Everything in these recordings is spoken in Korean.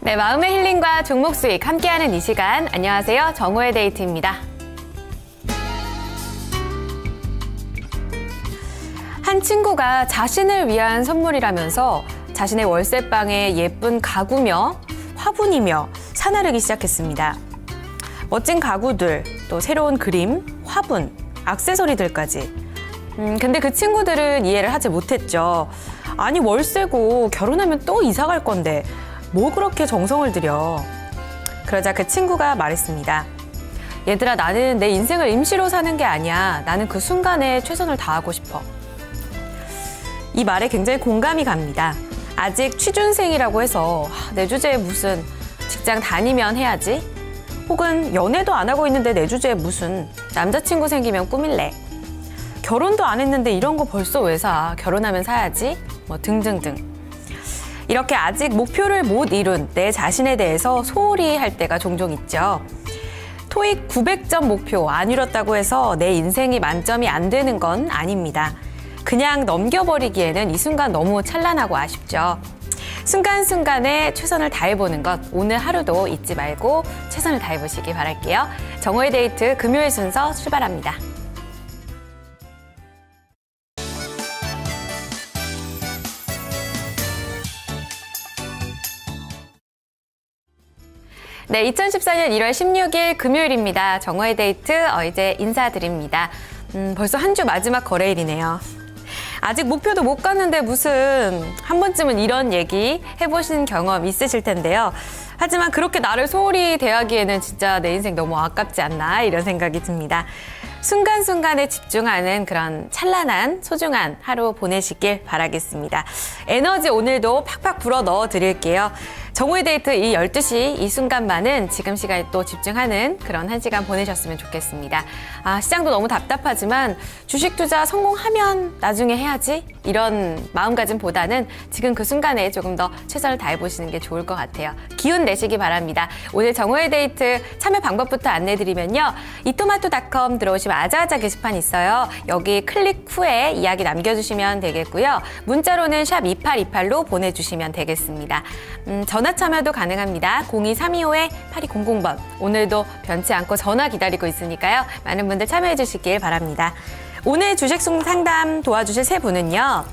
네, 마음의 힐링과 종목 수익 함께하는 이 시간. 안녕하세요. 정호의 데이트입니다. 한 친구가 자신을 위한 선물이라면서 자신의 월세방에 예쁜 가구며 화분이며 사나르기 시작했습니다. 멋진 가구들, 또 새로운 그림, 화분, 액세서리들까지. 근데 그 친구들은 이해를 하지 못했죠. 아니, 월세고 결혼하면 또 이사 갈 건데 뭐 그렇게 정성을 들여. 그러자 그 친구가 말했습니다. 얘들아, 나는 내 인생을 임시로 사는 게 아니야. 나는 그 순간에 최선을 다하고 싶어. 이 말에 굉장히 공감이 갑니다. 아직 취준생이라고 해서 내 주제에 무슨 직장 다니면 해야지? 혹은 연애도 안 하고 있는데 내 주제에 무슨 남자친구 생기면 꾸밀래? 결혼도 안 했는데 이런 거 벌써 왜 사? 결혼하면 사야지? 뭐 등등등. 이렇게 아직 목표를 못 이룬 내 자신에 대해서 소홀히 할 때가 종종 있죠. 토익 900점 목표 안 이뤘다고 해서 내 인생이 만점이 안 되는 건 아닙니다. 그냥 넘겨버리기에는 이 순간 너무 찬란하고 아쉽죠. 순간순간에 최선을 다해보는 것, 오늘 하루도 잊지 말고 최선을 다해보시기 바랄게요. 정호의 데이트 금요일 순서 출발합니다. 네, 2014년 1월 16일 금요일입니다. 정호의 데이트 이제 인사드립니다. 벌써 한 주 마지막 거래일이네요. 아직 목표도 못 갔는데 무슨 한 번쯤은 이런 얘기 해보신 경험 있으실 텐데요. 하지만 그렇게 나를 소홀히 대하기에는 진짜 내 인생 너무 아깝지 않나 이런 생각이 듭니다. 순간순간에 집중하는 그런 찬란한 소중한 하루 보내시길 바라겠습니다. 에너지 오늘도 팍팍 불어 넣어 드릴게요. 정호의 데이트 이 12시 이 순간만은 지금 시간에 또 집중하는 그런 한 시간 보내셨으면 좋겠습니다. 시장도 너무 답답하지만 주식 투자 성공하면 나중에 해야지 이런 마음가짐보다는 지금 그 순간에 조금 더 최선을 다해보시는 게 좋을 것 같아요. 기운 내시기 바랍니다. 오늘 정호의 데이트 참여 방법부터 안내드리면요. 이토마토닷컴 들어오시면 아자아자 게시판 있어요. 여기 클릭 후에 이야기 남겨주시면 되겠고요. 문자로는 샵 2828로 보내주시면 되겠습니다. 전화 참여도 가능합니다. 02-325-8200번. 오늘도 변치 않고 전화 기다리고 있으니까요. 많은 분들 참여해 주시길 바랍니다. 오늘 주식 상담 도와주실 세 분은요.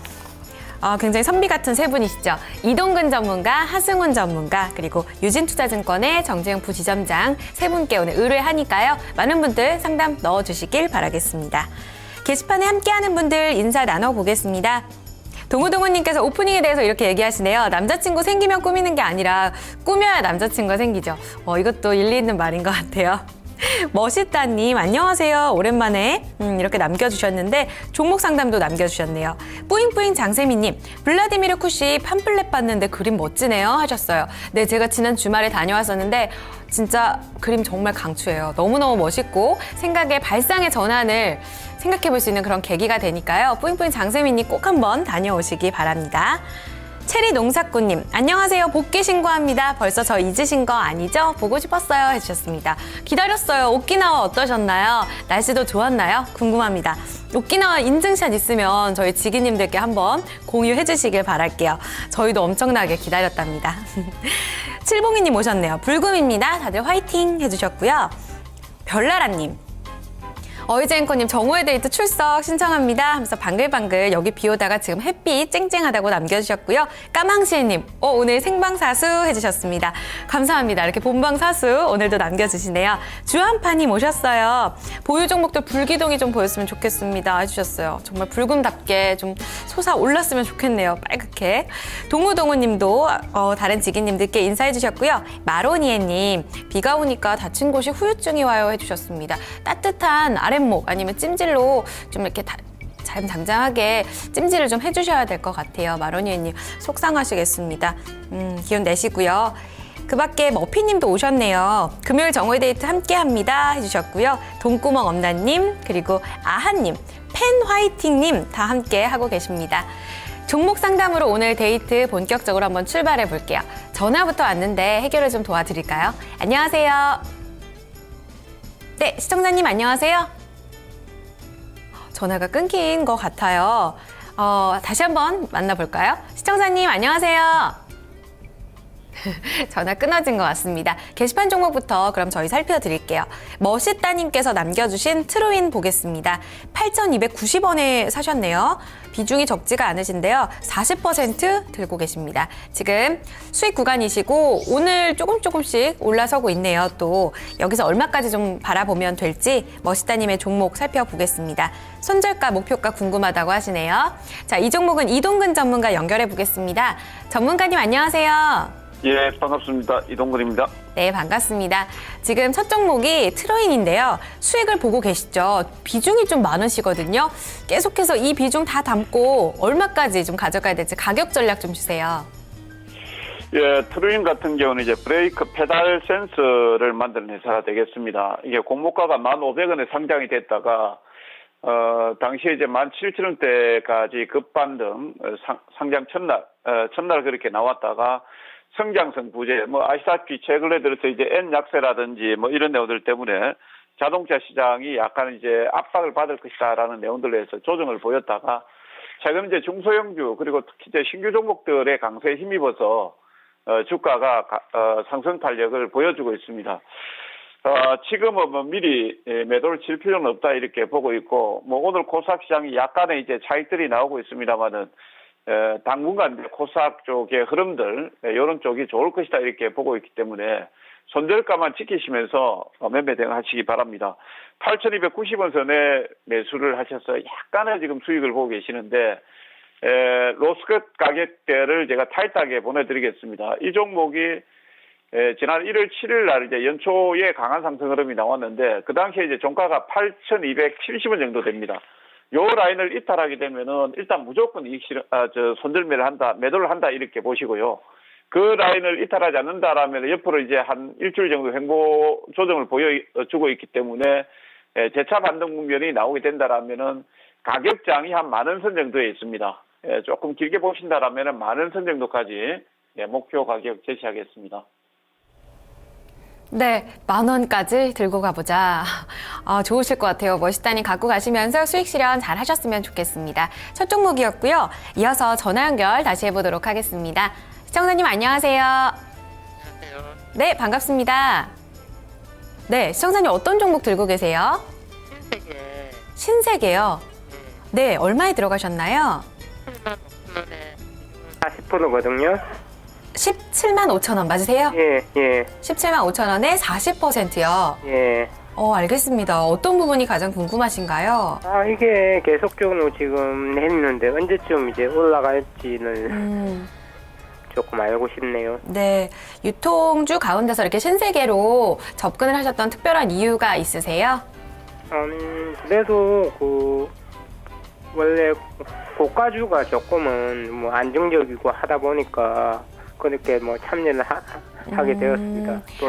굉장히 선비 같은 세 분이시죠. 이동근 전문가, 하승훈 전문가, 그리고 유진투자증권의 정재영 부지점장 세 분께 오늘 의뢰하니까요. 많은 분들 상담 넣어주시길 바라겠습니다. 게시판에 함께하는 분들 인사 나눠보겠습니다. 동우동우님께서 오프닝에 대해서 이렇게 얘기하시네요. 남자친구 생기면 꾸미는 게 아니라 꾸며야 남자친구가 생기죠. 이것도 일리 있는 말인 것 같아요. 멋있다님 안녕하세요. 오랜만에 이렇게 남겨주셨는데 종목 상담도 남겨주셨네요. 뿌잉뿌잉 장세미님 블라디미르 쿠시 팜플렛 봤는데 그림 멋지네요 하셨어요. 네, 제가 지난 주말에 다녀왔었는데 진짜 그림 정말 강추해요. 너무너무 멋있고 생각의 발상의 전환을 생각해 볼 수 있는 그런 계기가 되니까요. 뿌잉뿌잉 장세미님 꼭 한번 다녀오시기 바랍니다. 체리 농사꾼님 안녕하세요. 복귀 신고합니다. 벌써 저 잊으신 거 아니죠? 보고 싶었어요 해주셨습니다. 기다렸어요. 오키나와 어떠셨나요? 날씨도 좋았나요? 궁금합니다. 오키나와 인증샷 있으면 저희 지기님들께 한번 공유해 주시길 바랄게요. 저희도 엄청나게 기다렸답니다. 칠봉이님 오셨네요. 불금입니다. 다들 화이팅 해주셨고요. 별나라님 어이제 앵커님 정호의 데이트 출석 신청합니다 하면서 방글방글 여기 비 오다가 지금 햇빛 쨍쨍하다고 남겨주셨고요. 까망시님 오늘 생방사수 해주셨습니다. 감사합니다. 이렇게 본방사수 오늘도 남겨주시네요. 주한파님 오셨어요. 보유 종목들 불기둥이 좀 보였으면 좋겠습니다 해주셨어요. 정말 불금답게 좀 솟아올랐으면 좋겠네요. 빨갛게. 동우동우님도 다른 지기님들께 인사해주셨고요. 마로니에님 비가 오니까 다친 곳이 후유증이 와요 해주셨습니다. 따뜻한 아랫목 아니면 찜질로 좀 이렇게 잠잠하게 찜질을 좀 해주셔야 될 것 같아요. 마로니에님 속상하시겠습니다. 기운 내시고요. 그 밖에 머피님도 오셨네요. 금요일 정호의 데이트 함께합니다 해주셨고요. 돈구멍 엄나님 그리고 아하님 팬 화이팅님 다 함께 하고 계십니다. 종목 상담으로 오늘 데이트 본격적으로 한번 출발해 볼게요. 전화부터 왔는데 해결을 좀 도와드릴까요? 안녕하세요. 네, 시청자님 안녕하세요. 전화가 끊긴 것 같아요. 다시 한번 만나볼까요? 시청자님 안녕하세요. 전화 끊어진 것 같습니다. 게시판 종목부터 그럼 저희 살펴드릴게요. 멋있다님께서 남겨주신 트루인 보겠습니다. 8,290원에 사셨네요. 비중이 적지가 않으신데요. 40% 들고 계십니다. 지금 수익 구간이시고 오늘 조금씩 올라서고 있네요. 또 여기서 얼마까지 좀 바라보면 될지 멋있다님의 종목 살펴보겠습니다. 손절가, 목표가 궁금하다고 하시네요. 자, 이 종목은 이동근 전문가 연결해 보겠습니다. 전문가님 안녕하세요. 예, 반갑습니다. 이동근입니다. 네, 반갑습니다. 지금 첫 종목이 트로인인데요. 수익을 보고 계시죠? 비중이 좀 많으시거든요. 계속해서 이 비중 다 담고 얼마까지 좀 가져가야 될지 가격 전략 좀 주세요. 예, 트루인 같은 경우는 이제 브레이크 페달 센서를 만드는 회사가 되겠습니다. 이게 공모가가 1,500원에 상장이 됐다가 당시에 이제 17,000원대까지 급반등, 상장 첫날 그렇게 나왔다가 성장성 부재, 아시다시피 최근에 들어서 이제 N 약세라든지 이런 내용들 때문에 자동차 시장이 약간 이제 압박을 받을 것이다라는 내용들로 해서 조정을 보였다가 최근 이제 중소형주 그리고 특히 이제 신규 종목들의 강세에 힘입어서 주가가 상승 탄력을 보여주고 있습니다. 지금은 미리 매도를 칠 필요는 없다 이렇게 보고 있고, 오늘 코스닥 시장이 약간의 이제 차익들이 나오고 있습니다만은 당분간 코스닥 쪽의 흐름들 이런 쪽이 좋을 것이다 이렇게 보고 있기 때문에 손절가만 지키시면서 매매 대응하시기 바랍니다. 8,290원 선에 매수를 하셔서 약간의 지금 수익을 보고 계시는데 로스컷 가격대를 제가 타이트하게 보내드리겠습니다. 이 종목이 지난 1월 7일 날 이제 연초에 강한 상승 흐름이 나왔는데 그 당시에 이제 종가가 8,270원 정도 됩니다. 요 라인을 이탈하게 되면은 일단 무조건 손절매를 한다, 매도를 한다 이렇게 보시고요. 그 라인을 이탈하지 않는다라면 옆으로 이제 한 일주일 정도 횡보 조정을 보여주고 있기 때문에 재차 반등 국면이 나오게 된다라면은 가격장이 한 10,000선 정도에 있습니다. 조금 길게 보신다라면은 10,000선 정도까지 목표 가격 제시하겠습니다. 네, 10,000원까지 들고 가보자. 좋으실 것 같아요. 멋있다니 갖고 가시면서 수익 실현 잘 하셨으면 좋겠습니다. 첫 종목이었고요. 이어서 전화 연결 다시 해보도록 하겠습니다. 시청자님 안녕하세요. 안녕하세요. 네, 반갑습니다. 네, 시청자님 어떤 종목 들고 계세요? 신세계 신세계요. 네, 얼마에 들어가셨나요? 7만 5천원에 40%거든요. 17만 5천 원 맞으세요? 예, 예, 17만 5천 원에 40%요. 예. 알겠습니다. 어떤 부분이 가장 궁금하신가요? 이게 계속적으로 지금 했는데 언제쯤 이제 올라갈지는 조금 알고 싶네요. 네, 유통주 가운데서 이렇게 신세계로 접근을 하셨던 특별한 이유가 있으세요? 그래도 원래 고가주가 조금은 안정적이고 하다 보니까 그렇게 참여를 하게 되었습니다. 또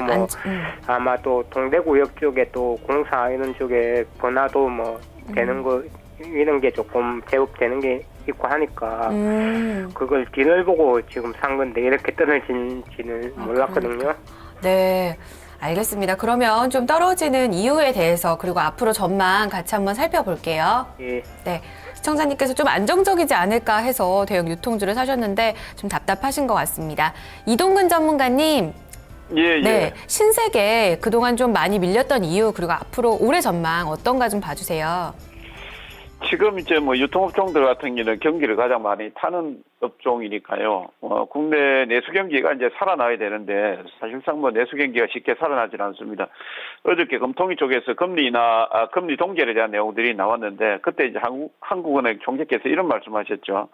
아마 또 동대구역 쪽에 또 공사 이런 쪽에 번화도 되는 거 이런 게 조금 제법 되는 게 있고 하니까 그걸 뒤를 보고 지금 산 건데 이렇게 떨어진지는 몰랐거든요. 네. 알겠습니다. 그러면 좀 떨어지는 이유에 대해서 그리고 앞으로 전망 같이 한번 살펴볼게요. 예. 네. 시청자님께서 좀 안정적이지 않을까 해서 대형 유통주를 사셨는데 좀 답답하신 것 같습니다. 이동근 전문가님. 예. 네. 신세계 그동안 좀 많이 밀렸던 이유 그리고 앞으로 올해 전망 어떤가 좀 봐주세요. 지금 이제 유통업종들 같은 경우는 경기를 가장 많이 타는 업종이니까요. 국내 내수 경기가 이제 살아나야 되는데 사실상 내수 경기가 쉽게 살아나질 않습니다. 어저께 금통위 쪽에서 금리 동결에 대한 내용들이 나왔는데 그때 이제 한국은행 총재께서 이런 말씀하셨죠.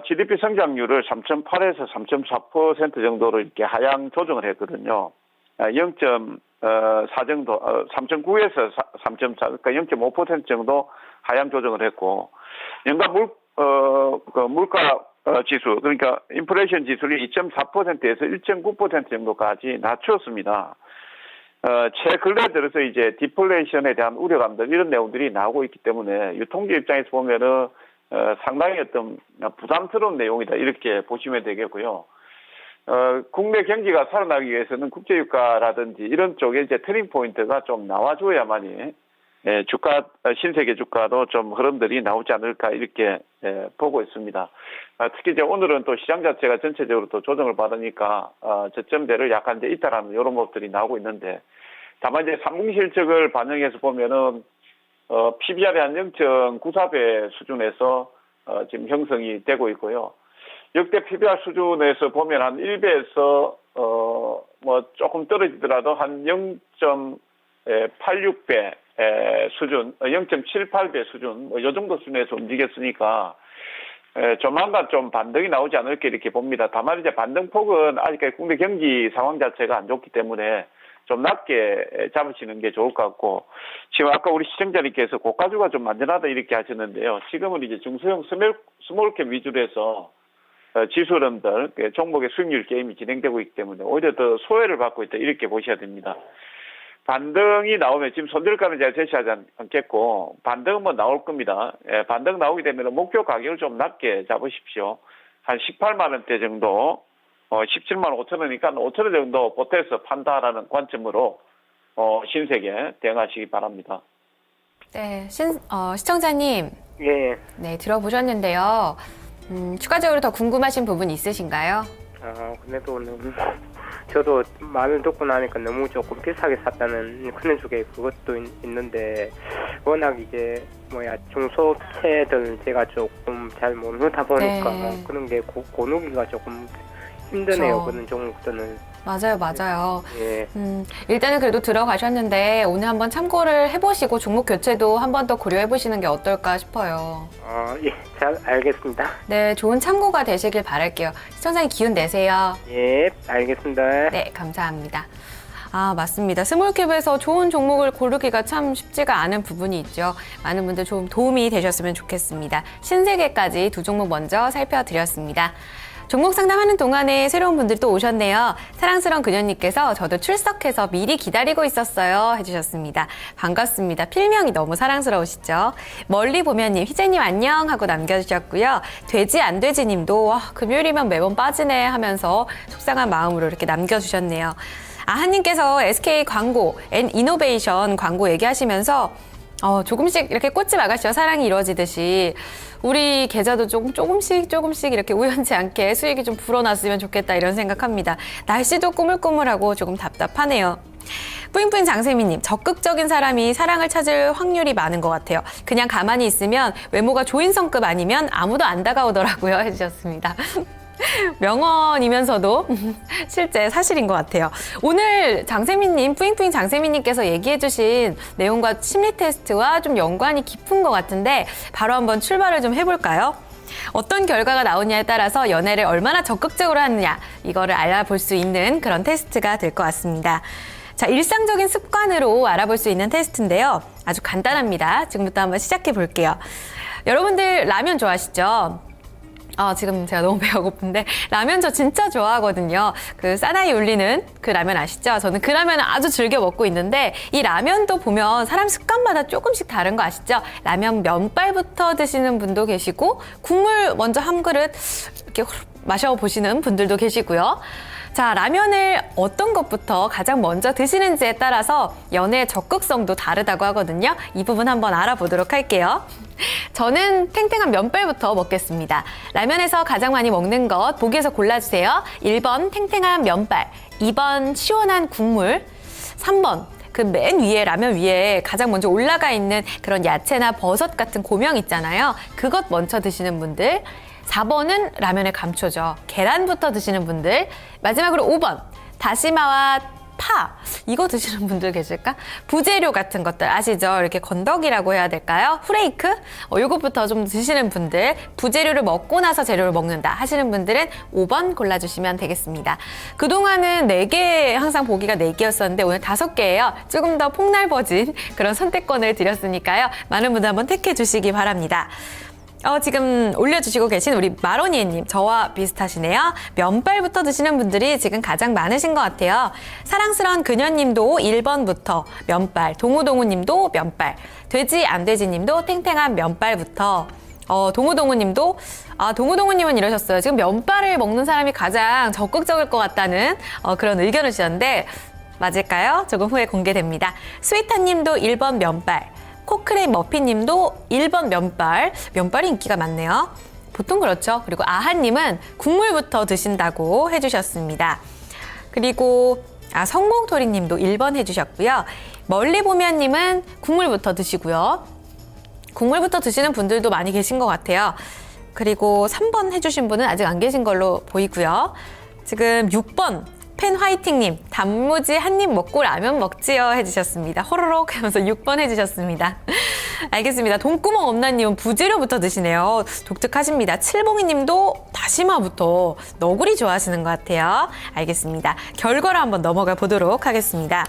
GDP 성장률을 3.8에서 3.4% 정도로 이렇게 하향 조정을 했거든요. 0.4 정도, 3.9에서 3.4, 그러니까 0.5% 정도 하향 조정을 했고, 연간 물가 지수, 그러니까 인플레이션 지수를 2.4%에서 1.9% 정도까지 낮췄습니다. 최근래 들어서 이제 디플레이션에 대한 우려감들, 이런 내용들이 나오고 있기 때문에 유통기 입장에서 보면은 상당히 어떤 부담스러운 내용이다, 이렇게 보시면 되겠고요. 국내 경기가 살아나기 위해서는 국제유가라든지 이런 쪽에 이제 터닝 포인트가 좀 나와줘야만이 신세계 주가도 좀 흐름들이 나오지 않을까 이렇게 보고 있습니다. 특히 이제 오늘은 또 시장 자체가 전체적으로 또 조정을 받으니까 저점대를 약간 이제 있다라는 이런 것들이 나오고 있는데, 다만 이제 3분기 실적을 반영해서 보면은 PBR이 한 0.94배 수준에서 지금 형성이 되고 있고요. 역대 PBR 수준에서 보면 한 1배에서 뭐 조금 떨어지더라도 한 0.86배 수준, 0.78배 수준, 뭐 이 정도 수준에서 움직였으니까 조만간 좀 반등이 나오지 않을까 이렇게 봅니다. 다만 이제 반등폭은 아직까지 국내 경기 상황 자체가 안 좋기 때문에 좀 낮게 잡으시는 게 좋을 것 같고, 지금 아까 우리 시청자님께서 고가주가 좀 안전하다 이렇게 하셨는데요. 지금은 이제 중소형 스몰캡 위주로 해서 지수 흐름들, 종목의 수익률 게임이 진행되고 있기 때문에 오히려 더 소외를 받고 있다 이렇게 보셔야 됩니다. 반등이 나오면 지금 손절가는 제가 제시하지 않겠고, 반등은 뭐 나올 겁니다. 반등 나오게 되면 목표 가격을 좀 낮게 잡으십시오. 한 18만 원대 정도, 17만 5천 원이니까 5천 원 정도 보태서 판다라는 관점으로 신세계 대응하시기 바랍니다. 네, 시청자님. 예. 네, 들어보셨는데요. 추가적으로 더 궁금하신 부분 있으신가요? 그래도 저도 말을 듣고 나니까 너무 조금 비싸게 샀다는 그런 쪽에 그것도 있는데, 워낙 이제 중소체들 제가 조금 잘 모르다 보니까 네. 그런 게 고르기가 조금 힘드네요. 그렇죠. 그런 종목들은. 맞아요. 예. 일단은 그래도 들어가셨는데 오늘 한번 참고를 해보시고 종목 교체도 한 번 더 고려해보시는 게 어떨까 싶어요. 예, 잘 알겠습니다. 네, 좋은 참고가 되시길 바랄게요. 시청자님 기운 내세요. 예, 알겠습니다. 네, 감사합니다. 맞습니다. 스몰캡에서 좋은 종목을 고르기가 참 쉽지가 않은 부분이 있죠. 많은 분들 좀 도움이 되셨으면 좋겠습니다. 신세계까지 두 종목 먼저 살펴드렸습니다. 종목 상담하는 동안에 새로운 분들 또 오셨네요. 사랑스러운 그녀님께서 저도 출석해서 미리 기다리고 있었어요 해주셨습니다. 반갑습니다. 필명이 너무 사랑스러우시죠? 멀리 보면님, 희재님 안녕 하고 남겨주셨고요. 돼지 안 돼지님도 금요일이면 매번 빠지네 하면서 속상한 마음으로 이렇게 남겨주셨네요. 아하님께서 SK 광고, N이노베이션 광고 얘기하시면서 조금씩 이렇게 꽃집 아가씨와 사랑이 이루어지듯이 우리 계좌도 조금씩 이렇게 우연치 않게 수익이 좀 불어났으면 좋겠다 이런 생각합니다. 날씨도 꾸물꾸물하고 조금 답답하네요. 뿌잉뿌잉 장세미님, 적극적인 사람이 사랑을 찾을 확률이 많은 것 같아요. 그냥 가만히 있으면 외모가 조인성급 아니면 아무도 안 다가오더라고요 해주셨습니다. 명언이면서도 실제 사실인 것 같아요. 오늘 장세민님, 뿌잉뿌잉 장세민님께서 얘기해주신 내용과 심리 테스트와 좀 연관이 깊은 것 같은데 바로 한번 출발을 좀 해볼까요? 어떤 결과가 나오냐에 따라서 연애를 얼마나 적극적으로 하느냐 이거를 알아볼 수 있는 그런 테스트가 될 것 같습니다. 자, 일상적인 습관으로 알아볼 수 있는 테스트인데요. 아주 간단합니다. 지금부터 한번 시작해 볼게요. 여러분들 라면 좋아하시죠? 지금 제가 너무 배가 고픈데 라면 저 진짜 좋아하거든요. 그 사나이 울리는 그 라면 아시죠? 저는 그 라면을 아주 즐겨 먹고 있는데 이 라면도 보면 사람 습관마다 조금씩 다른 거 아시죠? 라면 면발부터 드시는 분도 계시고 국물 먼저 한 그릇 이렇게 마셔보시는 분들도 계시고요. 자, 라면을 어떤 것부터 가장 먼저 드시는지에 따라서 연애의 적극성도 다르다고 하거든요. 이 부분 한번 알아보도록 할게요. 저는 탱탱한 면발부터 먹겠습니다. 라면에서 가장 많이 먹는 것 보기에서 골라주세요. 1번 탱탱한 면발, 2번 시원한 국물, 3번 그 맨 위에 라면 위에 가장 먼저 올라가 있는 그런 야채나 버섯 같은 고명 있잖아요. 그것 먼저 드시는 분들, 4번은 라면의 감초죠. 계란부터 드시는 분들, 마지막으로 5번 다시마와 파 이거 드시는 분들 계실까? 부재료 같은 것들 아시죠? 이렇게 건더기라고 해야 될까요? 후레이크? 이것부터 좀 드시는 분들, 부재료를 먹고 나서 재료를 먹는다 하시는 분들은 5번 골라주시면 되겠습니다. 그동안은 4개 항상 보기가 4개였었는데 오늘 5개예요. 조금 더 폭넓어진 그런 선택권을 드렸으니까요. 많은 분들 한번 택해 주시기 바랍니다. 지금 올려주시고 계신 우리 마로니에님, 저와 비슷하시네요. 면발부터 드시는 분들이 지금 가장 많으신 것 같아요. 사랑스러운 그녀님도 1번부터 면발, 동우동우님도 면발, 돼지 안 돼지님도 탱탱한 면발부터, 동우동우님도, 동우동우님은 이러셨어요. 지금 면발을 먹는 사람이 가장 적극적일 것 같다는 그런 의견을 주셨는데 맞을까요? 조금 후에 공개됩니다. 스위타님도 1번 면발, 코크레인 머피님도 1번 면발. 면발이 인기가 많네요. 보통 그렇죠. 그리고 아하님은 국물부터 드신다고 해주셨습니다. 그리고 성공토리님도 1번 해주셨고요. 멀리 보면님은 국물부터 드시고요. 국물부터 드시는 분들도 많이 계신 것 같아요. 그리고 3번 해주신 분은 아직 안 계신 걸로 보이고요. 지금 6번 팬 화이팅님, 단무지 한 입 먹고 라면 먹지요 해주셨습니다. 호로록 하면서 6번 해주셨습니다. 알겠습니다. 돈구멍 없나님은 부재료부터 드시네요. 독특하십니다. 칠봉이님도 다시마부터 너구리 좋아하시는 것 같아요. 알겠습니다. 결과로 한번 넘어가 보도록 하겠습니다.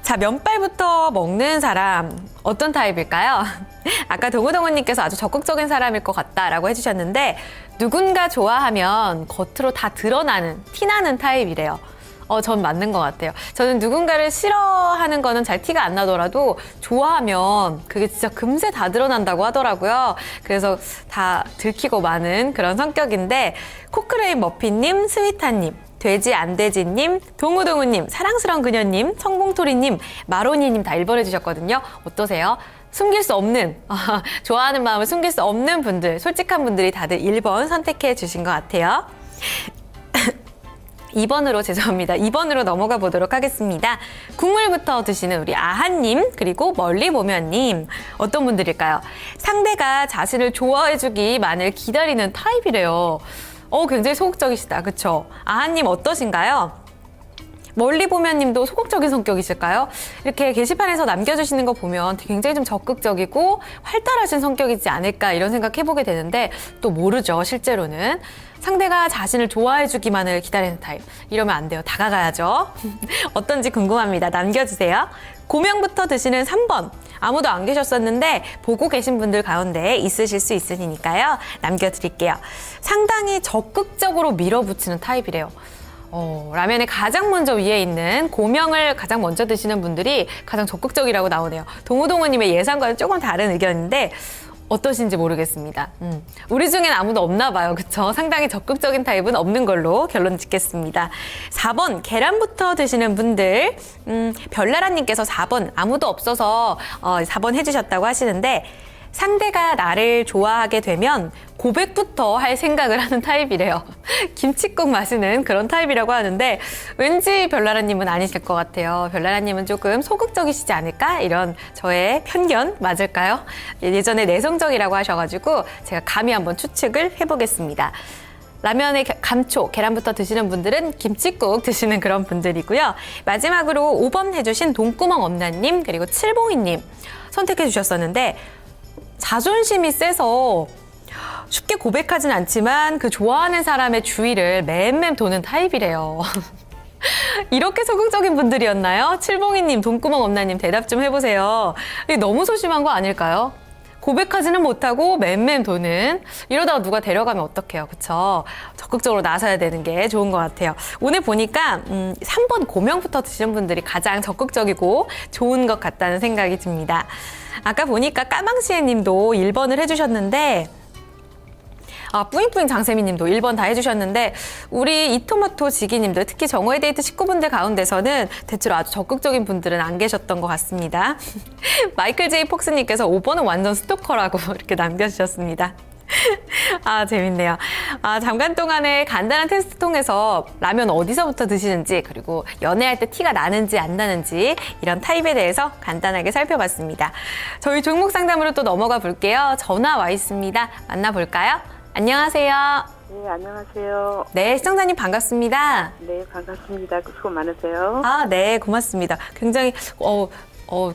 자, 면발부터 먹는 사람 어떤 타입일까요? 아까 동우동우님께서 아주 적극적인 사람일 것 같다라고 해주셨는데 누군가 좋아하면 겉으로 다 드러나는, 티나는 타입이래요. 전 맞는 것 같아요. 저는 누군가를 싫어하는 거는 잘 티가 안 나더라도 좋아하면 그게 진짜 금세 다 드러난다고 하더라고요. 그래서 다 들키고 마는 그런 성격인데 코크레인 머피님, 스위타님, 돼지 안돼지님, 동우동우님, 사랑스러운 그녀님, 성공토리님, 마로니님 다 1번 해주셨거든요. 어떠세요? 숨길 수 없는, 좋아하는 마음을 숨길 수 없는 분들, 솔직한 분들이 다들 1번 선택해 주신 것 같아요. 2번으로 죄송합니다. 2번으로 넘어가 보도록 하겠습니다. 국물부터 드시는 우리 아하님 그리고 멀리 보면님 어떤 분들일까요? 상대가 자신을 좋아해주기만을 기다리는 타입이래요. 굉장히 소극적이시다. 그쵸? 아하님 어떠신가요? 멀리 보면님도 소극적인 성격이실까요? 이렇게 게시판에서 남겨주시는 거 보면 굉장히 좀 적극적이고 활달하신 성격이지 않을까 이런 생각 해보게 되는데 또 모르죠, 실제로는. 상대가 자신을 좋아해주기만을 기다리는 타입. 이러면 안 돼요. 다가가야죠. 어떤지 궁금합니다. 남겨주세요. 고명부터 드시는 3번. 아무도 안 계셨었는데 보고 계신 분들 가운데 있으실 수 있으니까요. 남겨드릴게요. 상당히 적극적으로 밀어붙이는 타입이래요. 라면에 가장 먼저 위에 있는 고명을 가장 먼저 드시는 분들이 가장 적극적이라고 나오네요. 동우동우님의 예상과는 조금 다른 의견인데 어떠신지 모르겠습니다. 우리 중엔 아무도 없나 봐요. 그쵸? 상당히 적극적인 타입은 없는 걸로 결론 짓겠습니다. 4번 계란부터 드시는 분들 별나라님께서 4번 아무도 없어서 4번 해주셨다고 하시는데 상대가 나를 좋아하게 되면 고백부터 할 생각을 하는 타입이래요. 김칫국 마시는 그런 타입이라고 하는데 왠지 별나라님은 아니실 것 같아요. 별나라님은 조금 소극적이시지 않을까? 이런 저의 편견 맞을까요? 예전에 내성적이라고 하셔가지고 제가 감히 한번 추측을 해보겠습니다. 라면에 감초, 계란부터 드시는 분들은 김칫국 드시는 그런 분들이고요. 마지막으로 5번 해주신 돈구멍 엄나님 그리고 칠봉이님 선택해 주셨었는데 자존심이 세서 쉽게 고백하진 않지만 그 좋아하는 사람의 주위를 맴맴 도는 타입이래요. 이렇게 소극적인 분들이었나요? 칠봉이님, 돈구멍 엄나님 대답 좀 해보세요. 너무 소심한 거 아닐까요? 고백하지는 못하고 맴맴 도는 이러다가 누가 데려가면 어떡해요. 그쵸? 적극적으로 나서야 되는 게 좋은 것 같아요. 오늘 보니까 3번 고명부터 드시는 분들이 가장 적극적이고 좋은 것 같다는 생각이 듭니다. 아까 보니까 까망시에 님도 1번을 해주셨는데 뿌잉뿌잉 장세미님도 1번 다 해주셨는데 우리 이토마토 지기님들 특히 정오의 데이트 식구분들 가운데서는 대체로 아주 적극적인 분들은 안 계셨던 것 같습니다. 마이클 제이 폭스님께서 5번은 완전 스토커라고 이렇게 남겨주셨습니다. 재밌네요. 잠깐 동안에 간단한 테스트 통해서 라면 어디서부터 드시는지 그리고 연애할 때 티가 나는지 안 나는지 이런 타입에 대해서 간단하게 살펴봤습니다. 저희 종목 상담으로 또 넘어가 볼게요. 전화 와 있습니다. 만나볼까요? 안녕하세요. 네, 안녕하세요. 네, 시청자님 반갑습니다. 네, 반갑습니다. 수고 많으세요. 네, 고맙습니다. 굉장히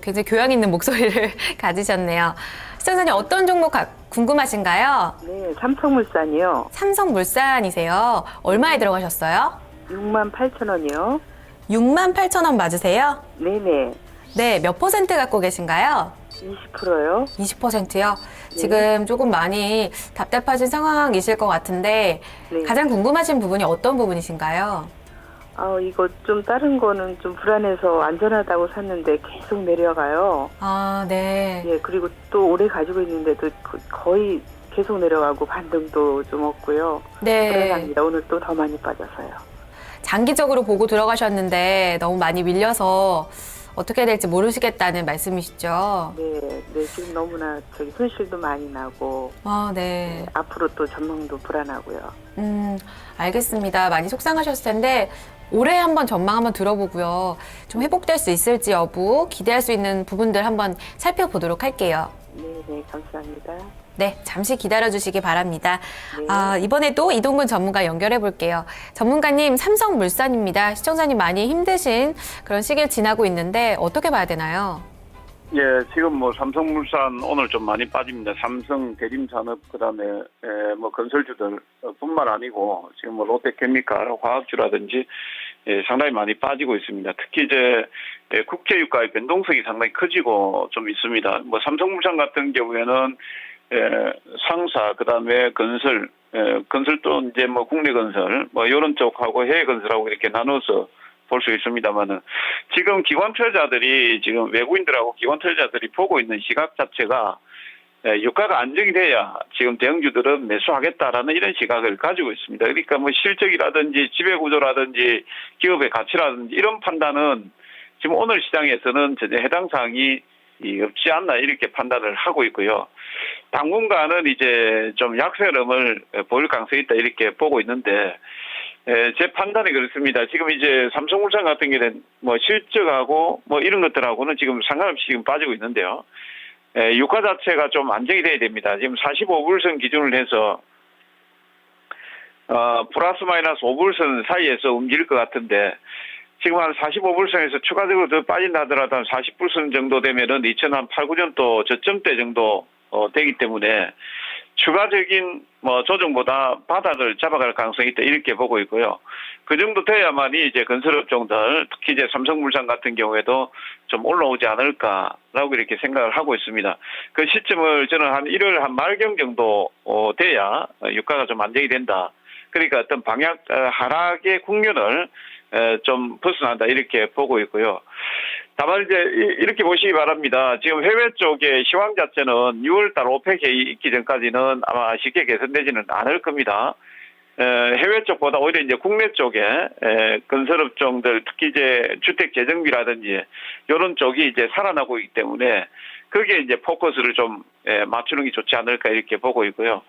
굉장히 교양 있는 목소리를 가지셨네요. 시청자님 어떤 종목 궁금하신가요? 네, 삼성물산이요. 삼성물산이세요. 얼마에 들어가셨어요? 68,000원이요. 68,000원 맞으세요? 네네. 네, 몇 퍼센트 갖고 계신가요? 20%요. 20%요? 지금 조금 많이 답답하신 상황이실 것 같은데 네. 가장 궁금하신 부분이 어떤 부분이신가요? 이거 좀 다른 거는 좀 불안해서 안전하다고 샀는데 계속 내려가요. 네. 예, 그리고 또 오래 가지고 있는데도 거의 계속 내려가고 반등도 좀 없고요. 네. 불안합니다. 오늘 또 더 많이 빠져서요. 장기적으로 보고 들어가셨는데 너무 많이 밀려서 어떻게 해야 될지 모르시겠다는 말씀이시죠? 네, 네, 지금 너무나 손실도 많이 나고, 아, 네. 앞으로 또 전망도 불안하고요. 알겠습니다. 많이 속상하셨을 텐데 올해 한번 전망 한번 들어보고요. 좀 회복될 수 있을지 여부 기대할 수 있는 부분들 한번 살펴보도록 할게요. 네, 네, 감사합니다. 네, 잠시 기다려 주시기 바랍니다. 네. 이번에도 이동근 전문가 연결해 볼게요. 전문가님, 삼성물산입니다. 시청자님 많이 힘드신 그런 시기를 지나고 있는데 어떻게 봐야 되나요? 예, 지금 뭐 삼성물산 오늘 좀 많이 빠집니다. 삼성, 대림산업, 그다음에 뭐 건설주들 뿐만 아니고 지금 뭐 롯데케미칼, 화학주라든지 상당히 많이 빠지고 있습니다. 특히 이제 국제유가의 변동성이 상당히 커지고 좀 있습니다. 뭐 삼성물산 같은 경우에는 상사, 그다음에 건설도 이제 뭐 국내 건설, 뭐 이런 쪽하고 해외 건설하고 이렇게 나눠서 볼 수 있습니다만은 지금 기관 투자자들이 지금 외국인들하고 기관 투자자들이 보고 있는 시각 자체가 유가가 안정이 돼야 지금 대형주들은 매수하겠다라는 이런 시각을 가지고 있습니다. 그러니까 뭐 실적이라든지 지배구조라든지 기업의 가치라든지 이런 판단은 지금 오늘 시장에서는 전혀 해당 사항이 없지 않나 이렇게 판단을 하고 있고요. 당분간은 이제 좀 약세 흐름을 보일 가능성이 있다 이렇게 보고 있는데 제 판단이 그렇습니다. 지금 이제 삼성물산 같은 경우는 뭐 실적하고 뭐 이런 것들하고는 지금 상관없이 지금 빠지고 있는데요. 유가 자체가 좀 안정이 돼야 됩니다. 지금 45불선 기준을 해서 플러스 마이너스 5불선 사이에서 움직일 것 같은데 지금 한 45불선에서 추가적으로 더 빠진다 하더라도 한 40불선 정도 되면은 2008, 9년도 저점대 정도 되기 때문에 추가적인 뭐 조정보다 바닥을 잡아갈 가능성이 있다 이렇게 보고 있고요. 그 정도 돼야만이 이제 건설업종들 특히 이제 삼성물산 같은 경우에도 좀 올라오지 않을까라고 이렇게 생각을 하고 있습니다. 그 시점을 저는 한 1월 한 말경 정도 돼야 유가가 좀 안정이 된다. 그러니까 어떤 방향 하락의 국면을 좀 벗어난다 이렇게 보고 있고요. 다만 이제 이렇게 보시기 바랍니다. 지금 해외 쪽의 시황 자체는 6월달 오펙 회의 있기 전까지는 아마 쉽게 개선되지는 않을 겁니다. 해외 쪽보다 오히려 이제 국내 쪽에 건설업종들 특히 이제 주택 재정비라든지 이런 쪽이 이제 살아나고 있기 때문에 거기에 이제 포커스를 좀 맞추는 게 좋지 않을까 이렇게 보고 있고요.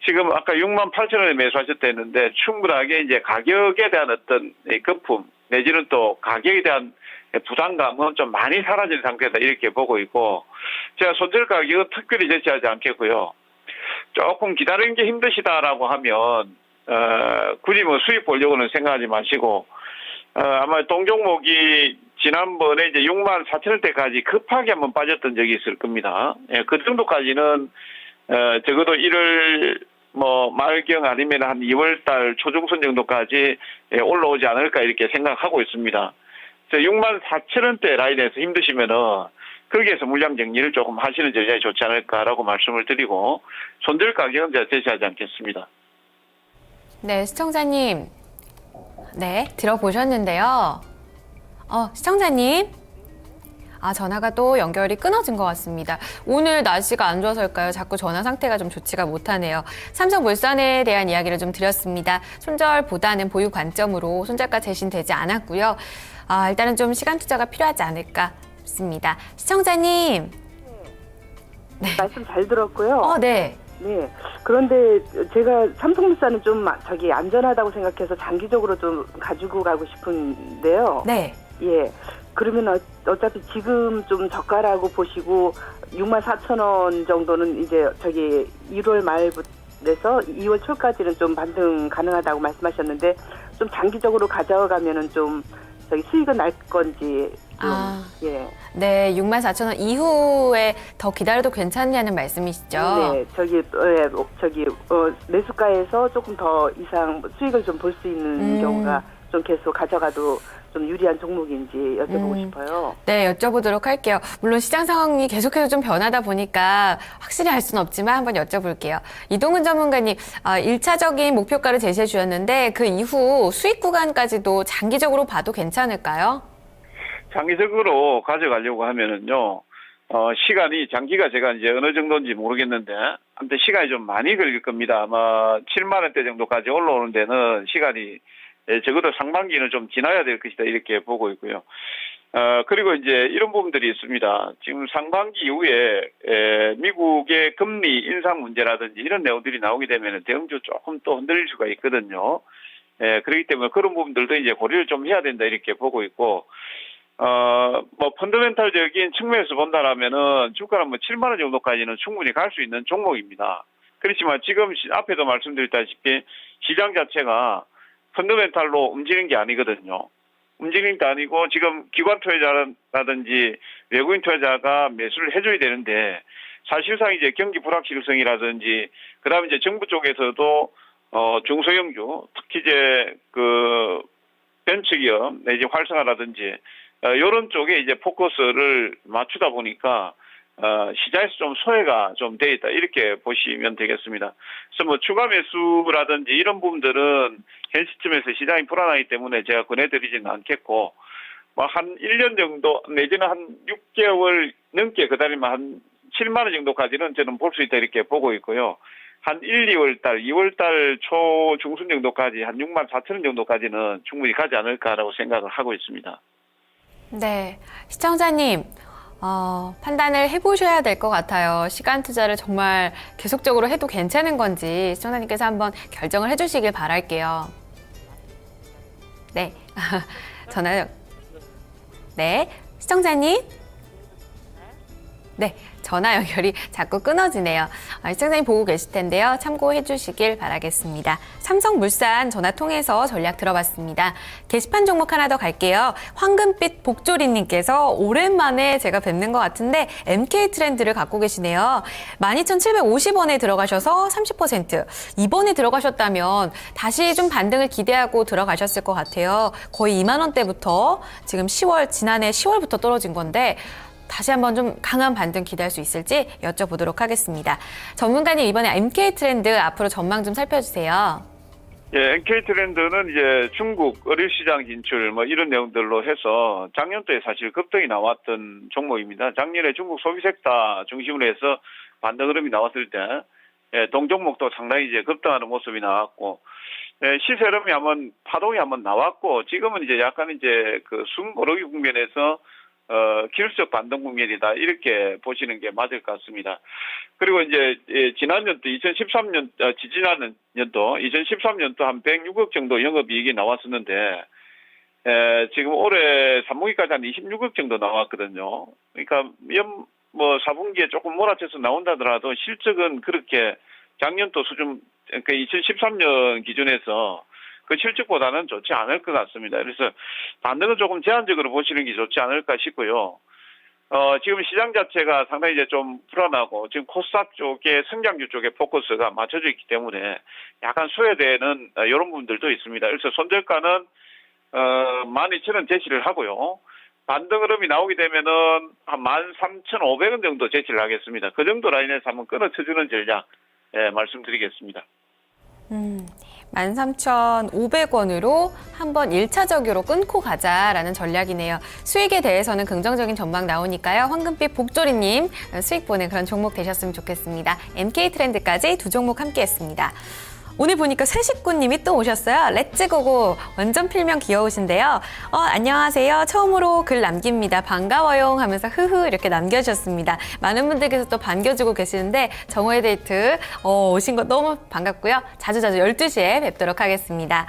지금 아까 68,000원에 매수하셨다 했는데 충분하게 이제 가격에 대한 어떤 거품 내지는 또 가격에 대한 부담감은 좀 많이 사라진 상태다 이렇게 보고 있고 제가 손절 가격은 특별히 제시하지 않겠고요. 조금 기다리는 게 힘드시다라고 하면 굳이 뭐 수익 보려고는 생각하지 마시고 아마 동종목이 지난번에 이제 64,000원대까지 급하게 한번 빠졌던 적이 있을 겁니다. 예, 그 정도까지는 적어도 1월 뭐 말경 아니면 한 2월달 초중순 정도까지 올라오지 않을까 이렇게 생각하고 있습니다. 64,000원대 라인에서 힘드시면은 거기에서 물량 정리를 조금 하시는 전략이 좋지 않을까라고 말씀을 드리고 손절 가격은 제가 제시하지 않겠습니다. 네, 시청자님. 네, 들어보셨는데요. 시청자님. 전화가 또 연결이 끊어진 것 같습니다. 오늘 날씨가 안 좋아서일까요? 자꾸 전화 상태가 좀 좋지가 못하네요. 삼성물산에 대한 이야기를 좀 드렸습니다. 손절보다는 보유 관점으로 손절가 제시되지 않았고요. 일단은 좀 시간 투자가 필요하지 않을까 싶습니다. 시청자님. 네. 말씀 잘 들었고요. 네. 네. 그런데 제가 삼성물산은 좀 안전하다고 생각해서 장기적으로 좀 가지고 가고 싶은데요. 네. 예. 그러면 어차피 지금 좀 저가라고 보시고 64,000원 정도는 이제 1월 말부터 2월 초까지는 좀 반등 가능하다고 말씀하셨는데 좀 장기적으로 가져가면은 좀 수익은 날 건지 예. 네, 64,000원 이후에 더 기다려도 괜찮냐는 말씀이시죠? 네, 매수가에서 조금 더 이상 수익을 좀 볼 수 있는 경우가 좀 계속 가져가도 좀 유리한 종목인지 여쭤보고 싶어요. 네, 여쭤보도록 할게요. 물론 시장 상황이 계속해서 좀 변하다 보니까 확실히 알 수는 없지만 한번 여쭤볼게요. 이동근 전문가님, 1차적인 목표가를 제시해 주셨는데 그 이후 수익 구간까지도 장기적으로 봐도 괜찮을까요? 장기적으로 가져가려고 하면은요, 장기가 제가 이제 어느 정도인지 모르겠는데, 아무튼 시간이 좀 많이 걸릴 겁니다. 아마 7만원대 정도까지 올라오는 데는 시간이 적어도 상반기는 좀 지나야 될 것이다 이렇게 보고 있고요. 그리고 이제 이런 부분들이 있습니다. 지금 상반기 이후에 미국의 금리 인상 문제라든지 이런 내용들이 나오게 되면 대응주 조금 또 흔들릴 수가 있거든요. 그렇기 때문에 그런 부분들도 이제 고려를 좀 해야 된다 이렇게 보고 있고, 뭐 펀더멘탈적인 측면에서 본다라면은 주가는 뭐 7만 원 정도까지는 충분히 갈 수 있는 종목입니다. 그렇지만 지금 앞에도 말씀드렸다시피 시장 자체가 펀더멘탈로 움직이는 게 아니거든요. 움직이는 게 아니고 지금 기관 투자자라든지 외국인 투자자가 매수를 해줘야 되는데 사실상 이제 경기 불확실성이라든지 그다음에 이제 정부 쪽에서도 중소형주 특히 이제 그 벤처기업 내지 활성화라든지 이런 쪽에 이제 포커스를 맞추다 보니까 시장에서 좀 소외가 좀 돼 있다 이렇게 보시면 되겠습니다. 그래서 뭐 추가 매수라든지 이런 부분들은 현 시점에서 시장이 불안하기 때문에 제가 권해드리지는 않겠고, 뭐 한 1년 정도 내지는 한 6개월 넘게 그다음에 한 7만 원 정도까지는 저는 볼 수 있다 이렇게 보고 있고요. 한 2월 달 초 중순 정도까지 한 6만 4천 원 정도까지는 충분히 가지 않을까라고 생각을 하고 있습니다. 네, 시청자님. 판단을 해보셔야 될 것 같아요. 시간 투자를 정말 계속적으로 해도 괜찮은 건지 시청자님께서 한번 결정을 해주시길 바랄게요. 네, 전화. 네, 시청자님. 네, 전화 연결이 자꾸 끊어지네요. 시청자님 보고 계실 텐데요. 참고해 주시길 바라겠습니다. 삼성물산 전화 통해서 전략 들어봤습니다. 게시판 종목 하나 더 갈게요. 황금빛 복조리님께서 오랜만에 제가 뵙는 것 같은데 MK 트렌드를 갖고 계시네요. 12,750원에 들어가셔서 30%. 이번에 들어가셨다면 다시 좀 반등을 기대하고 들어가셨을 것 같아요. 거의 2만 원대부터 지금 지난해 10월부터 떨어진 건데 다시 한번 좀 강한 반등 기대할 수 있을지 여쭤보도록 하겠습니다. 전문가님, 이번에 MK 트렌드 앞으로 전망 좀 살펴주세요. 예, MK 트렌드는 이제 중국 의류시장 진출 뭐 이런 내용들로 해서 작년도에 사실 급등이 나왔던 종목입니다. 작년에 중국 소비섹터 중심으로 해서 반등 흐름이 나왔을 때 동종목도 상당히 이제 급등하는 모습이 나왔고, 시세 흐름이 한번 파동이 한번 나왔고, 지금은 이제 약간 이제 그 숨고르기 국면에서 기술적 반등 국면이다 이렇게 보시는 게 맞을 것 같습니다. 그리고 이제 지난 연도 2013년 지지난 연도 2013년도 한 106억 정도 영업이익이 나왔었는데 지금 올해 3분기까지 한 26억 정도 나왔거든요. 그러니까 뭐 4분기에 조금 몰아쳐서 나온다더라도 실적은 그렇게 작년도 수준, 그러니까 2013년 기준에서 그 실적보다는 좋지 않을 것 같습니다. 그래서 반등은 조금 제한적으로 보시는 게 좋지 않을까 싶고요. 지금 시장 자체가 상당히 이제 좀 불안하고 지금 코스닥 쪽에 성장주 쪽에 포커스가 맞춰져 있기 때문에 약간 소외되는 이런 부분들도 있습니다. 그래서 손절가는 12,000원 제시를 하고요. 반등 흐름이 나오게 되면은 한 13,500원 정도 제시를 하겠습니다. 그 정도 라인에서 한번 끊어쳐주는 전략 말씀드리겠습니다. 13,500원으로 한번 1차적으로 끊고 가자라는 전략이네요. 수익에 대해서는 긍정적인 전망 나오니까요. 황금빛 복조리님 수익 보는 그런 종목 되셨으면 좋겠습니다. MK 트렌드까지 두 종목 함께했습니다. 오늘 보니까 새식구님이 또 오셨어요. 렛츠고고 완전 필명 귀여우신데요. 안녕하세요. 처음으로 글 남깁니다. 반가워요 하면서 흐흐 이렇게 남겨주셨습니다. 많은 분들께서 또 반겨주고 계시는데 정오의 데이트 오신 거 너무 반갑고요. 자주자주 12시에 뵙도록 하겠습니다.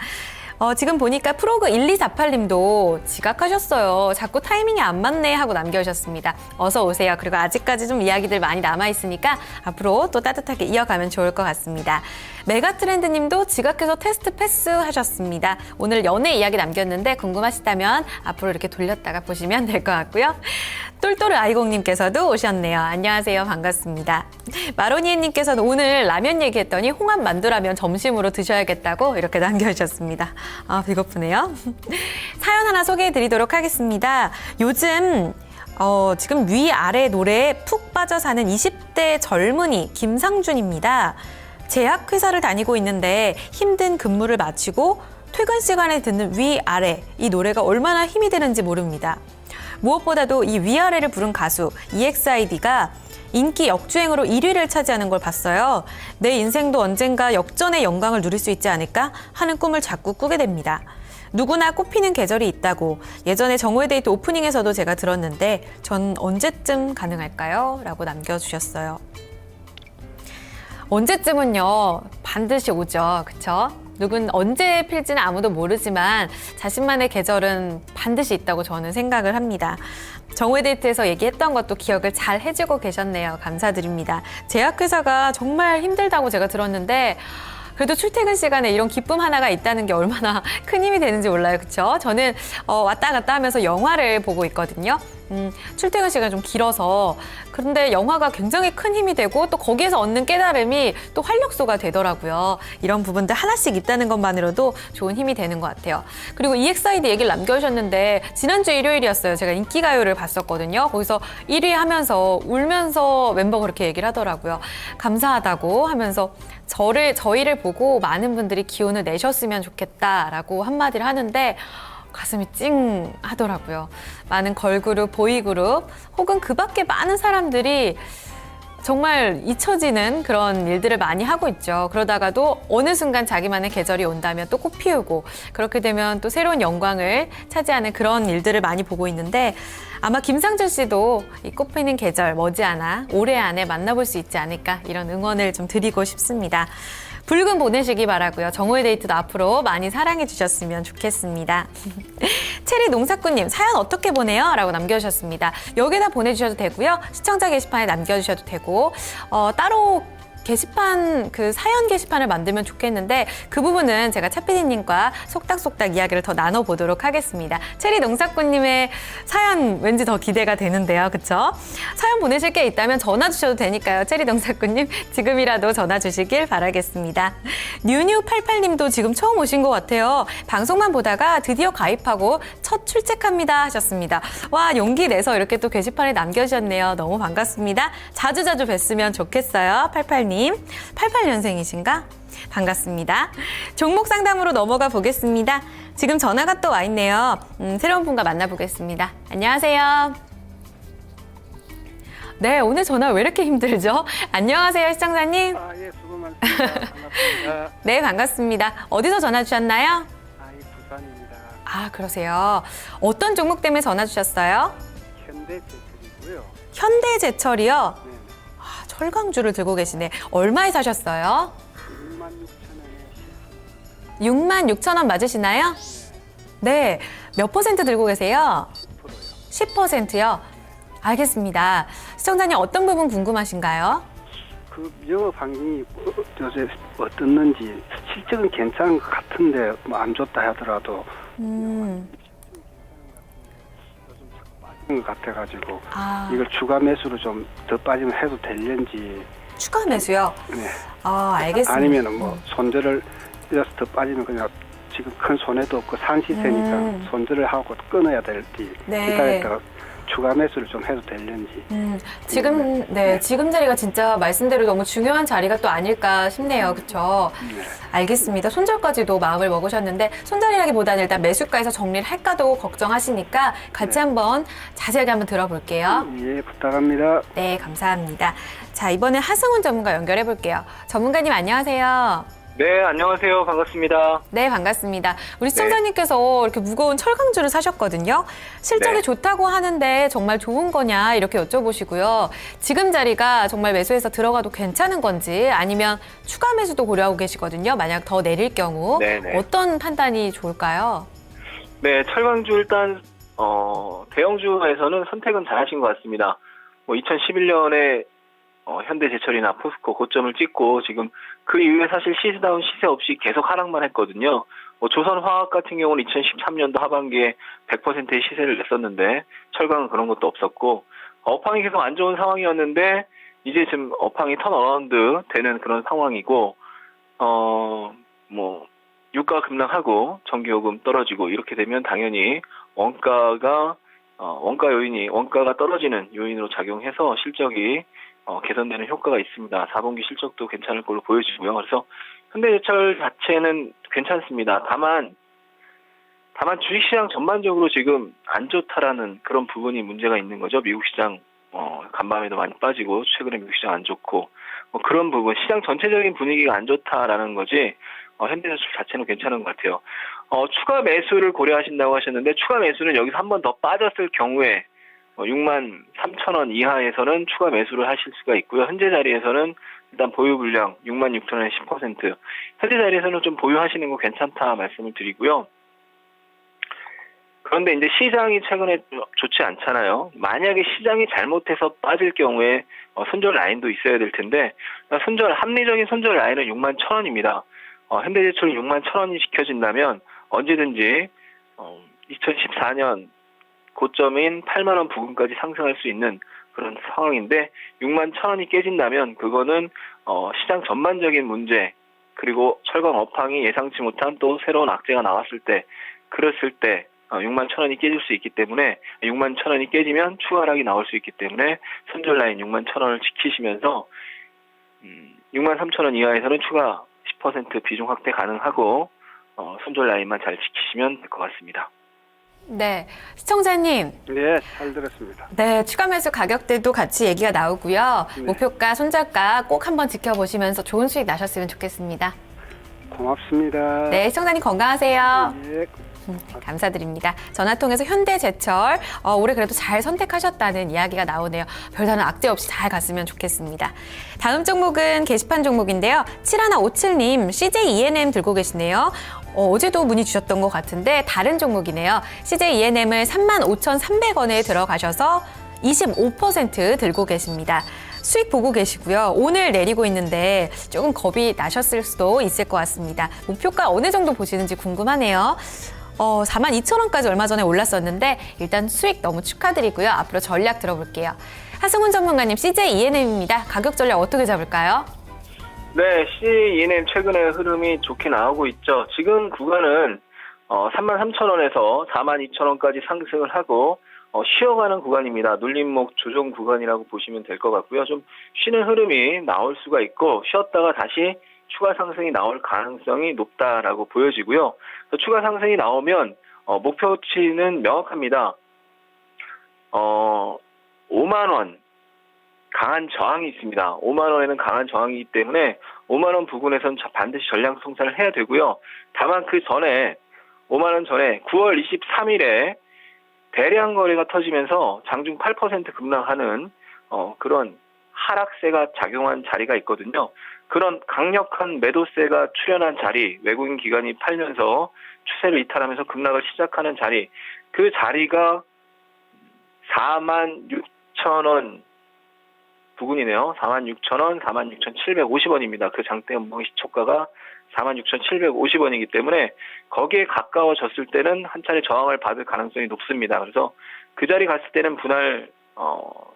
지금 보니까 프로그 1248님도 지각하셨어요. 자꾸 타이밍이 안 맞네 하고 남겨주셨습니다. 어서 오세요. 그리고 아직까지 좀 이야기들 많이 남아있으니까 앞으로 또 따뜻하게 이어가면 좋을 것 같습니다. 메가트렌드님도 지각해서 테스트 패스 하셨습니다. 오늘 연애 이야기 남겼는데 궁금하시다면 앞으로 이렇게 돌렸다가 보시면 될 것 같고요. 똘똘 아이공님께서도 오셨네요. 안녕하세요. 반갑습니다. 마로니에님께서는 오늘 라면 얘기했더니 홍합 만두라면 점심으로 드셔야겠다고 이렇게 남겨주셨습니다. 배고프네요. 사연 하나 소개해드리도록 하겠습니다. 요즘 지금 위아래 노래에 푹 빠져 사는 20대 젊은이 김상준입니다. 제약회사를 다니고 있는데 힘든 근무를 마치고 퇴근 시간에 듣는 위아래 이 노래가 얼마나 힘이 되는지 모릅니다. 무엇보다도 이 위아래를 부른 가수 EXID가 인기 역주행으로 1위를 차지하는 걸 봤어요. 내 인생도 언젠가 역전의 영광을 누릴 수 있지 않을까 하는 꿈을 자꾸 꾸게 됩니다. 누구나 꽃피는 계절이 있다고 예전에 정오의데이트 오프닝에서도 제가 들었는데 전 언제쯤 가능할까요? 라고 남겨주셨어요. 언제쯤은요, 반드시 오죠. 그쵸? 누군 언제 필지는 아무도 모르지만 자신만의 계절은 반드시 있다고 저는 생각을 합니다. 정오의데이트에서 얘기했던 것도 기억을 잘 해주고 계셨네요. 감사드립니다. 제약회사가 정말 힘들다고 제가 들었는데 그래도 출퇴근 시간에 이런 기쁨 하나가 있다는 게 얼마나 큰 힘이 되는지 몰라요. 그쵸? 저는 왔다 갔다 하면서 영화를 보고 있거든요. 출퇴근 시간이 좀 길어서. 그런데 영화가 굉장히 큰 힘이 되고 또 거기에서 얻는 깨달음이 또 활력소가 되더라고요. 이런 부분들 하나씩 있다는 것만으로도 좋은 힘이 되는 것 같아요. 그리고 EXID 얘기를 남겨주셨는데 지난주 일요일이었어요. 제가 인기가요를 봤었거든요. 거기서 1위 하면서 울면서 멤버가 그렇게 얘기를 하더라고요. 감사하다고 하면서 저희를 보고 많은 분들이 기운을 내셨으면 좋겠다라고 한마디를 하는데 가슴이 찡 하더라고요. 많은 걸그룹, 보이그룹 혹은 그 밖에 많은 사람들이 정말 잊혀지는 그런 일들을 많이 하고 있죠. 그러다가도 어느 순간 자기만의 계절이 온다면 또 꽃 피우고 그렇게 되면 또 새로운 영광을 차지하는 그런 일들을 많이 보고 있는데 아마 김상준 씨도 이 꽃 피는 계절 머지않아 올해 안에 만나볼 수 있지 않을까 이런 응원을 좀 드리고 싶습니다. 붉은 보내시기 바라고요. 정오의데이트도 앞으로 많이 사랑해 주셨으면 좋겠습니다. 체리 농사꾼님 사연 어떻게 보내요? 라고 남겨주셨습니다. 여기다 보내주셔도 되고요. 시청자 게시판에 남겨주셔도 되고 따로 게시판 그 사연 게시판을 만들면 좋겠는데 그 부분은 제가 차피디님과 속닥속닥 이야기를 더 나눠보도록 하겠습니다. 체리 농사꾼님의 사연 왠지 더 기대가 되는데요. 그쵸? 사연 보내실 게 있다면 전화 주셔도 되니까요. 체리 농사꾼님 지금이라도 전화 주시길 바라겠습니다. 뉴뉴88님도 지금 처음 오신 것 같아요. 방송만 보다가 드디어 가입하고 첫 출첵합니다 하셨습니다. 와, 용기 내서 이렇게 또 게시판에 남겨주셨네요. 너무 반갑습니다. 자주자주 뵀으면 좋겠어요. 88님. 88년생이신가? 반갑습니다. 종목 상담으로 넘어가 보겠습니다. 지금 전화가 또 와 있네요. 새로운 분과 만나보겠습니다. 안녕하세요. 네, 오늘 전화 왜 이렇게 힘들죠? 안녕하세요, 시청자님. 예, 수고 많습니다. 반갑습니다. 네, 반갑습니다. 어디서 전화 주셨나요? 부산입니다. 아, 그러세요. 어떤 종목 때문에 전화 주셨어요? 현대제철이고요. 현대제철이요? 네, 아, 철강주를 들고 계시네. 얼마에 사셨어요? 66,000원에 66,000원 맞으시나요? 네. 몇 퍼센트 들고 계세요? 10%요. 10%요? 알겠습니다. 시청자님 어떤 부분 궁금하신가요? 그 영업 환경이 요새 어떻는지 실적은 괜찮은 것 같은데 뭐 안 좋다 하더라도 요즘 자꾸 빠지는 것 같아가지고 아, 이걸 추가 매수로 좀 더 빠지면 해도 될는지. 추가 매수요? 네. 아, 알겠습니다. 아니면은 뭐 손절을 이어서 더 빠지면 그냥 지금 큰 손해도 없고 산 시세니까 손절을 하고 끊어야 될지 네. 기다렸다가 추가 매수를 좀 해도 될는지. 지금, 네, 지금 자리가 진짜 말씀대로 너무 중요한 자리가 또 아닐까 싶네요. 그쵸? 네. 알겠습니다. 손절까지도 마음을 먹으셨는데, 손절이라기보다는 일단 매수가에서 정리를 할까도 걱정하시니까 같이 네. 한번 자세하게 한번 들어볼게요. 예, 부탁합니다. 네, 감사합니다. 자, 이번엔 하승훈 전문가 연결해 볼게요. 전문가님 안녕하세요. 네, 안녕하세요. 반갑습니다. 네, 반갑습니다. 우리 시청자님께서 이렇게 무거운 철강주를 사셨거든요. 실적이 네. 좋다고 하는데 정말 좋은 거냐 이렇게 여쭤보시고요. 지금 자리가 정말 매수해서 들어가도 괜찮은 건지 아니면 추가 매수도 고려하고 계시거든요. 만약 더 내릴 경우 네네. 어떤 판단이 좋을까요? 네, 철강주 일단 대형주에서는 선택은 잘하신 것 같습니다. 2011년에 현대제철이나 포스코 고점을 찍고 지금 그 이후에 사실 시세다운 시세 없이 계속 하락만 했거든요. 조선화학 같은 경우는 2013년도 하반기에 100%의 시세를 냈었는데 철강은 그런 것도 없었고 업황이 계속 안 좋은 상황이었는데 이제 지금 업황이 턴어라운드 되는 그런 상황이고 유가 급락하고 전기요금 떨어지고 이렇게 되면 당연히 원가가 떨어지는 요인으로 작용해서 실적이 개선되는 효과가 있습니다. 4분기 실적도 괜찮을 걸로 보여지고요. 그래서 현대제철 자체는 괜찮습니다. 다만 주식시장 전반적으로 지금 안 좋다라는 그런 부분이 문제가 있는 거죠. 미국 시장 간밤에도 많이 빠지고 최근에 미국 시장 안 좋고 그런 부분 시장 전체적인 분위기가 안 좋다라는 거지 현대제철 자체는 괜찮은 것 같아요. 추가 매수를 고려하신다고 하셨는데 추가 매수는 여기서 한 번 더 빠졌을 경우에 63,000원 이하에서는 추가 매수를 하실 수가 있고요. 현재 자리에서는 일단 보유 물량 66,000원에 10%. 현재 자리에서는 좀 보유하시는 거 괜찮다 말씀을 드리고요. 그런데 이제 시장이 최근에 좋지 않잖아요. 만약에 시장이 잘못해서 빠질 경우에 손절 라인도 있어야 될 텐데 합리적인 손절 라인은 61,000원입니다. 현대제철이 61,000원이 지켜진다면 언제든지 2014년 고점인 8만 원 부근까지 상승할 수 있는 그런 상황인데 61,000원이 깨진다면 그거는 시장 전반적인 문제 그리고 철강 업황이 예상치 못한 또 새로운 악재가 나왔을 때 그랬을 때 61,000원이 깨질 수 있기 때문에 61,000원이 깨지면 추가 하락이 나올 수 있기 때문에 손절 라인 61,000원을 지키시면서 63,000원 이하에서는 추가 10% 비중 확대 가능하고 손절 라인만 잘 지키시면 될 것 같습니다. 네, 시청자님. 네, 잘 들었습니다. 네, 추가 매수 가격대도 같이 얘기가 나오고요. 네. 목표가, 손절가 꼭 한번 지켜보시면서 좋은 수익 나셨으면 좋겠습니다. 고맙습니다. 네, 시청자님 건강하세요. 예. 감사드립니다. 전화 통해서 현대제철 올해 그래도 잘 선택하셨다는 이야기가 나오네요. 별다른 악재 없이 잘 갔으면 좋겠습니다. 다음 종목은 게시판 종목인데요. 7157님 CJ E&M 들고 계시네요. 어제도 문의 주셨던 것 같은데 다른 종목이네요. CJ E&M을 35,300원에 들어가셔서 25% 들고 계십니다. 수익 보고 계시고요. 오늘 내리고 있는데 조금 겁이 나셨을 수도 있을 것 같습니다. 목표가 어느 정도 보시는지 궁금하네요. 42,000원까지 얼마 전에 올랐었는데 일단 수익 너무 축하드리고요. 앞으로 전략 들어볼게요. 하승훈 전문가님, CJ E&M입니다. 가격 전략 어떻게 잡을까요? 네, CJ E&M 최근에 흐름이 좋게 나오고 있죠. 지금 구간은 33,000원에서 42,000원까지 상승을 하고 쉬어가는 구간입니다. 눌림목 조정 구간이라고 보시면 될 것 같고요. 좀 쉬는 흐름이 나올 수가 있고 쉬었다가 다시 추가 상승이 나올 가능성이 높다라고 보여지고요. 추가 상승이 나오면 목표치는 명확합니다. 5만 원 강한 저항이 있습니다. 5만 원에는 강한 저항이기 때문에 5만 원 부근에서는 반드시 전량 성사를 해야 되고요. 다만 그 전에 5만 원 전에 9월 23일에 대량 거래가 터지면서 장중 8% 급락하는 그런 하락세가 작용한 자리가 있거든요. 그런 강력한 매도세가 출현한 자리, 외국인 기관이 팔면서 추세를 이탈하면서 급락을 시작하는 자리, 그 자리가 46,000원 부근이네요. 46,000원, 46,750원입니다. 그 장대 연봉 시초가가 46,750원이기 때문에 거기에 가까워졌을 때는 한 차례 저항을 받을 가능성이 높습니다. 그래서 그 자리 갔을 때는 분할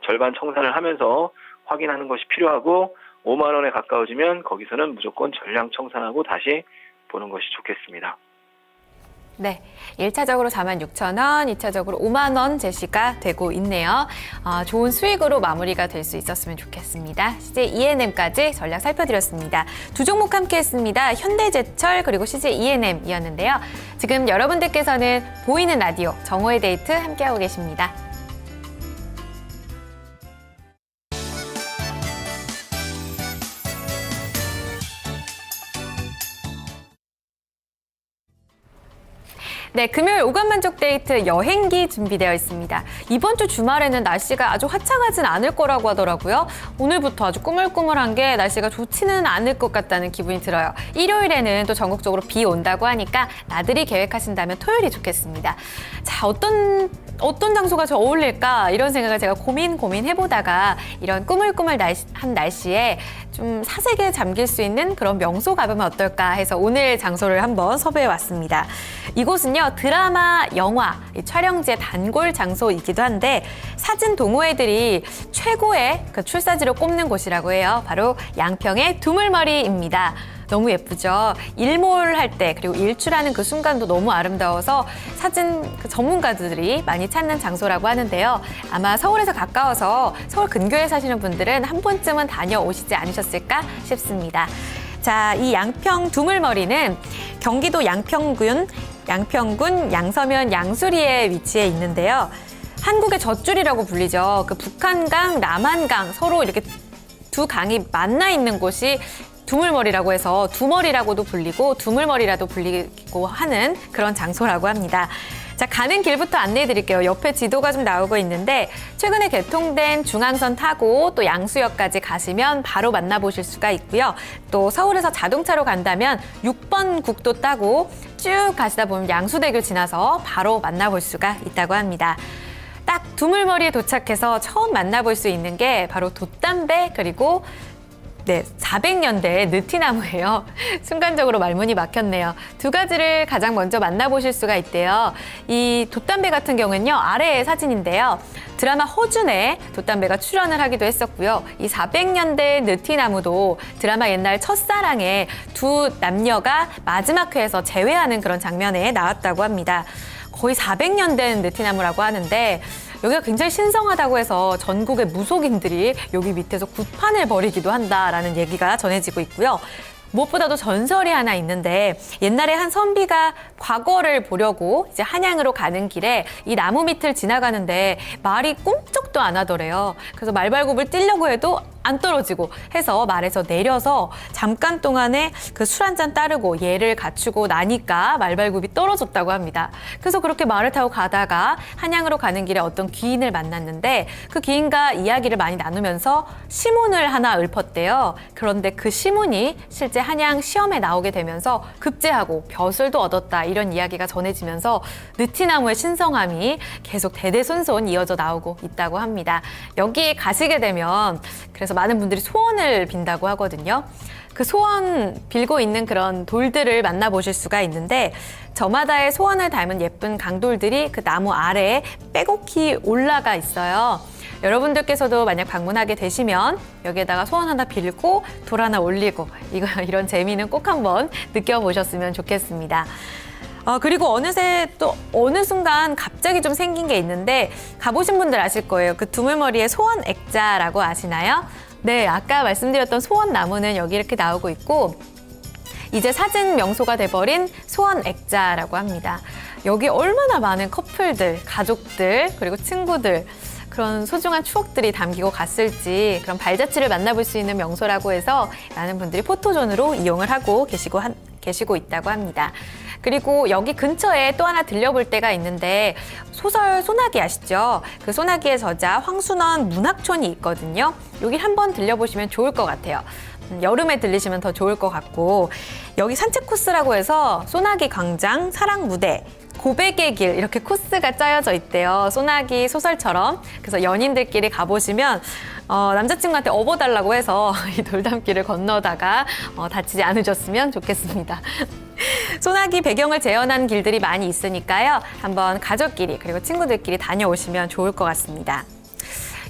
절반 청산을 하면서 확인하는 것이 필요하고 5만 원에 가까워지면 거기서는 무조건 전량 청산하고 다시 보는 것이 좋겠습니다. 네, 1차적으로 46,000원, 2차적으로 5만 원 제시가 되고 있네요. 좋은 수익으로 마무리가 될 수 있었으면 좋겠습니다. CJ E&M까지 전략 살펴드렸습니다. 두 종목 함께 했습니다. 현대제철 그리고 CJ E&M이었는데요. 지금 여러분들께서는 보이는 라디오 정오의 데이트 함께하고 계십니다. 네, 금요일 오감만족 데이트 여행기 준비되어 있습니다. 이번 주 주말에는 날씨가 아주 화창하진 않을 거라고 하더라고요. 오늘부터 아주 꾸물꾸물한 게 날씨가 좋지는 않을 것 같다는 기분이 들어요. 일요일에는 또 전국적으로 비 온다고 하니까 나들이 계획하신다면 토요일이 좋겠습니다. 자, 어떤 장소가 저 어울릴까 이런 생각을 제가 고민해보다가 이런 꾸물꾸물한 날씨에 좀 사색에 잠길 수 있는 그런 명소 가보면 어떨까 해서 오늘 장소를 한번 섭외해왔습니다. 이곳은요, 드라마, 영화, 촬영지의 단골 장소이기도 한데 사진 동호회들이 최고의 그 출사지로 꼽는 곳이라고 해요. 바로 양평의 두물머리입니다. 너무 예쁘죠? 일몰할 때 그리고 일출하는 그 순간도 너무 아름다워서 사진 전문가들이 많이 찾는 장소라고 하는데요. 아마 서울에서 가까워서 서울 근교에 사시는 분들은 한 번쯤은 다녀오시지 않으셨을까 싶습니다. 자, 이 양평 두물머리는 경기도 양평군 양서면 양수리에 위치해 있는데요. 한국의 젖줄이라고 불리죠. 그 북한강, 남한강 서로 이렇게 두 강이 만나 있는 곳이 두물머리라고 해서 두머리라고도 불리고 두물머리라도 불리고 하는 그런 장소라고 합니다. 자, 가는 길부터 안내해 드릴게요. 옆에 지도가 좀 나오고 있는데 최근에 개통된 중앙선 타고 또 양수역까지 가시면 바로 만나보실 수가 있고요. 또 서울에서 자동차로 간다면 6번 국도 따고 쭉 가시다 보면 양수대교 지나서 바로 만나볼 수가 있다고 합니다. 딱 두물머리에 도착해서 처음 만나볼 수 있는 게 바로 돛담배 그리고 400년대 느티나무예요. 순간적으로 말문이 막혔네요. 두 가지를 가장 먼저 만나보실 수가 있대요. 이 돛담배 같은 경우는요, 아래의 사진인데요. 드라마 허준에 돛담배가 출연을 하기도 했었고요. 이 400년대 느티나무도 드라마 옛날 첫사랑에 두 남녀가 마지막 회에서 재회하는 그런 장면에 나왔다고 합니다. 거의 400년 된 느티나무라고 하는데 여기가 굉장히 신성하다고 해서 전국의 무속인들이 여기 밑에서 굿판을 벌이기도 한다라는 얘기가 전해지고 있고요. 무엇보다도 전설이 하나 있는데 옛날에 한 선비가 과거를 보려고 이제 한양으로 가는 길에 이 나무 밑을 지나가는데 말이 꿈쩍도 안 하더래요. 그래서 말발굽을 뛰려고 해도 안 떨어지고 해서 말에서 내려서 잠깐 동안에 그 술 한 잔 따르고 예를 갖추고 나니까 말발굽이 떨어졌다고 합니다. 그래서 그렇게 말을 타고 가다가 한양으로 가는 길에 어떤 귀인을 만났는데 그 귀인과 이야기를 많이 나누면서 시문을 하나 읊었대요. 그런데 그 시문이 실제 한양 시험에 나오게 되면서 급제하고 벼슬도 얻었다 이런 이야기가 전해지면서 느티나무의 신성함이 계속 대대손손 이어져 나오고 있다고 합니다. 여기 가시게 되면 그래서 많은 분들이 소원을 빈다고 하거든요. 그 소원 빌고 있는 그런 돌들을 만나보실 수가 있는데 저마다의 소원을 담은 예쁜 강돌들이 그 나무 아래에 빼곡히 올라가 있어요. 여러분들께서도 만약 방문하게 되시면 여기에다가 소원 하나 빌고 돌 하나 올리고 이런 재미는 꼭 한번 느껴보셨으면 좋겠습니다. 그리고 어느새 또 어느 순간 갑자기 좀 생긴 게 있는데 가보신 분들 아실 거예요. 그 두물머리의 소원 액자라고 아시나요? 네, 아까 말씀드렸던 소원 나무는 여기 이렇게 나오고 있고 이제 사진 명소가 돼버린 소원 액자라고 합니다. 여기 얼마나 많은 커플들, 가족들, 그리고 친구들 그런 소중한 추억들이 담기고 갔을지 그런 발자취를 만나볼 수 있는 명소라고 해서 많은 분들이 포토존으로 이용을 하고 계시고 있다고 합니다. 그리고 여기 근처에 또 하나 들려볼 때가 있는데 소설 소나기 아시죠? 그 소나기의 저자 황순원 문학촌이 있거든요. 여기 한번 들려보시면 좋을 것 같아요. 여름에 들리시면 더 좋을 것 같고 여기 산책 코스라고 해서 소나기 광장, 사랑 무대, 고백의 길 이렇게 코스가 짜여져 있대요. 소나기 소설처럼. 그래서 연인들끼리 가보시면 남자친구한테 업어달라고 해서 이 돌담길을 건너다가 다치지 않으셨으면 좋겠습니다. 소나기 배경을 재현한 길들이 많이 있으니까요. 한번 가족끼리 그리고 친구들끼리 다녀오시면 좋을 것 같습니다.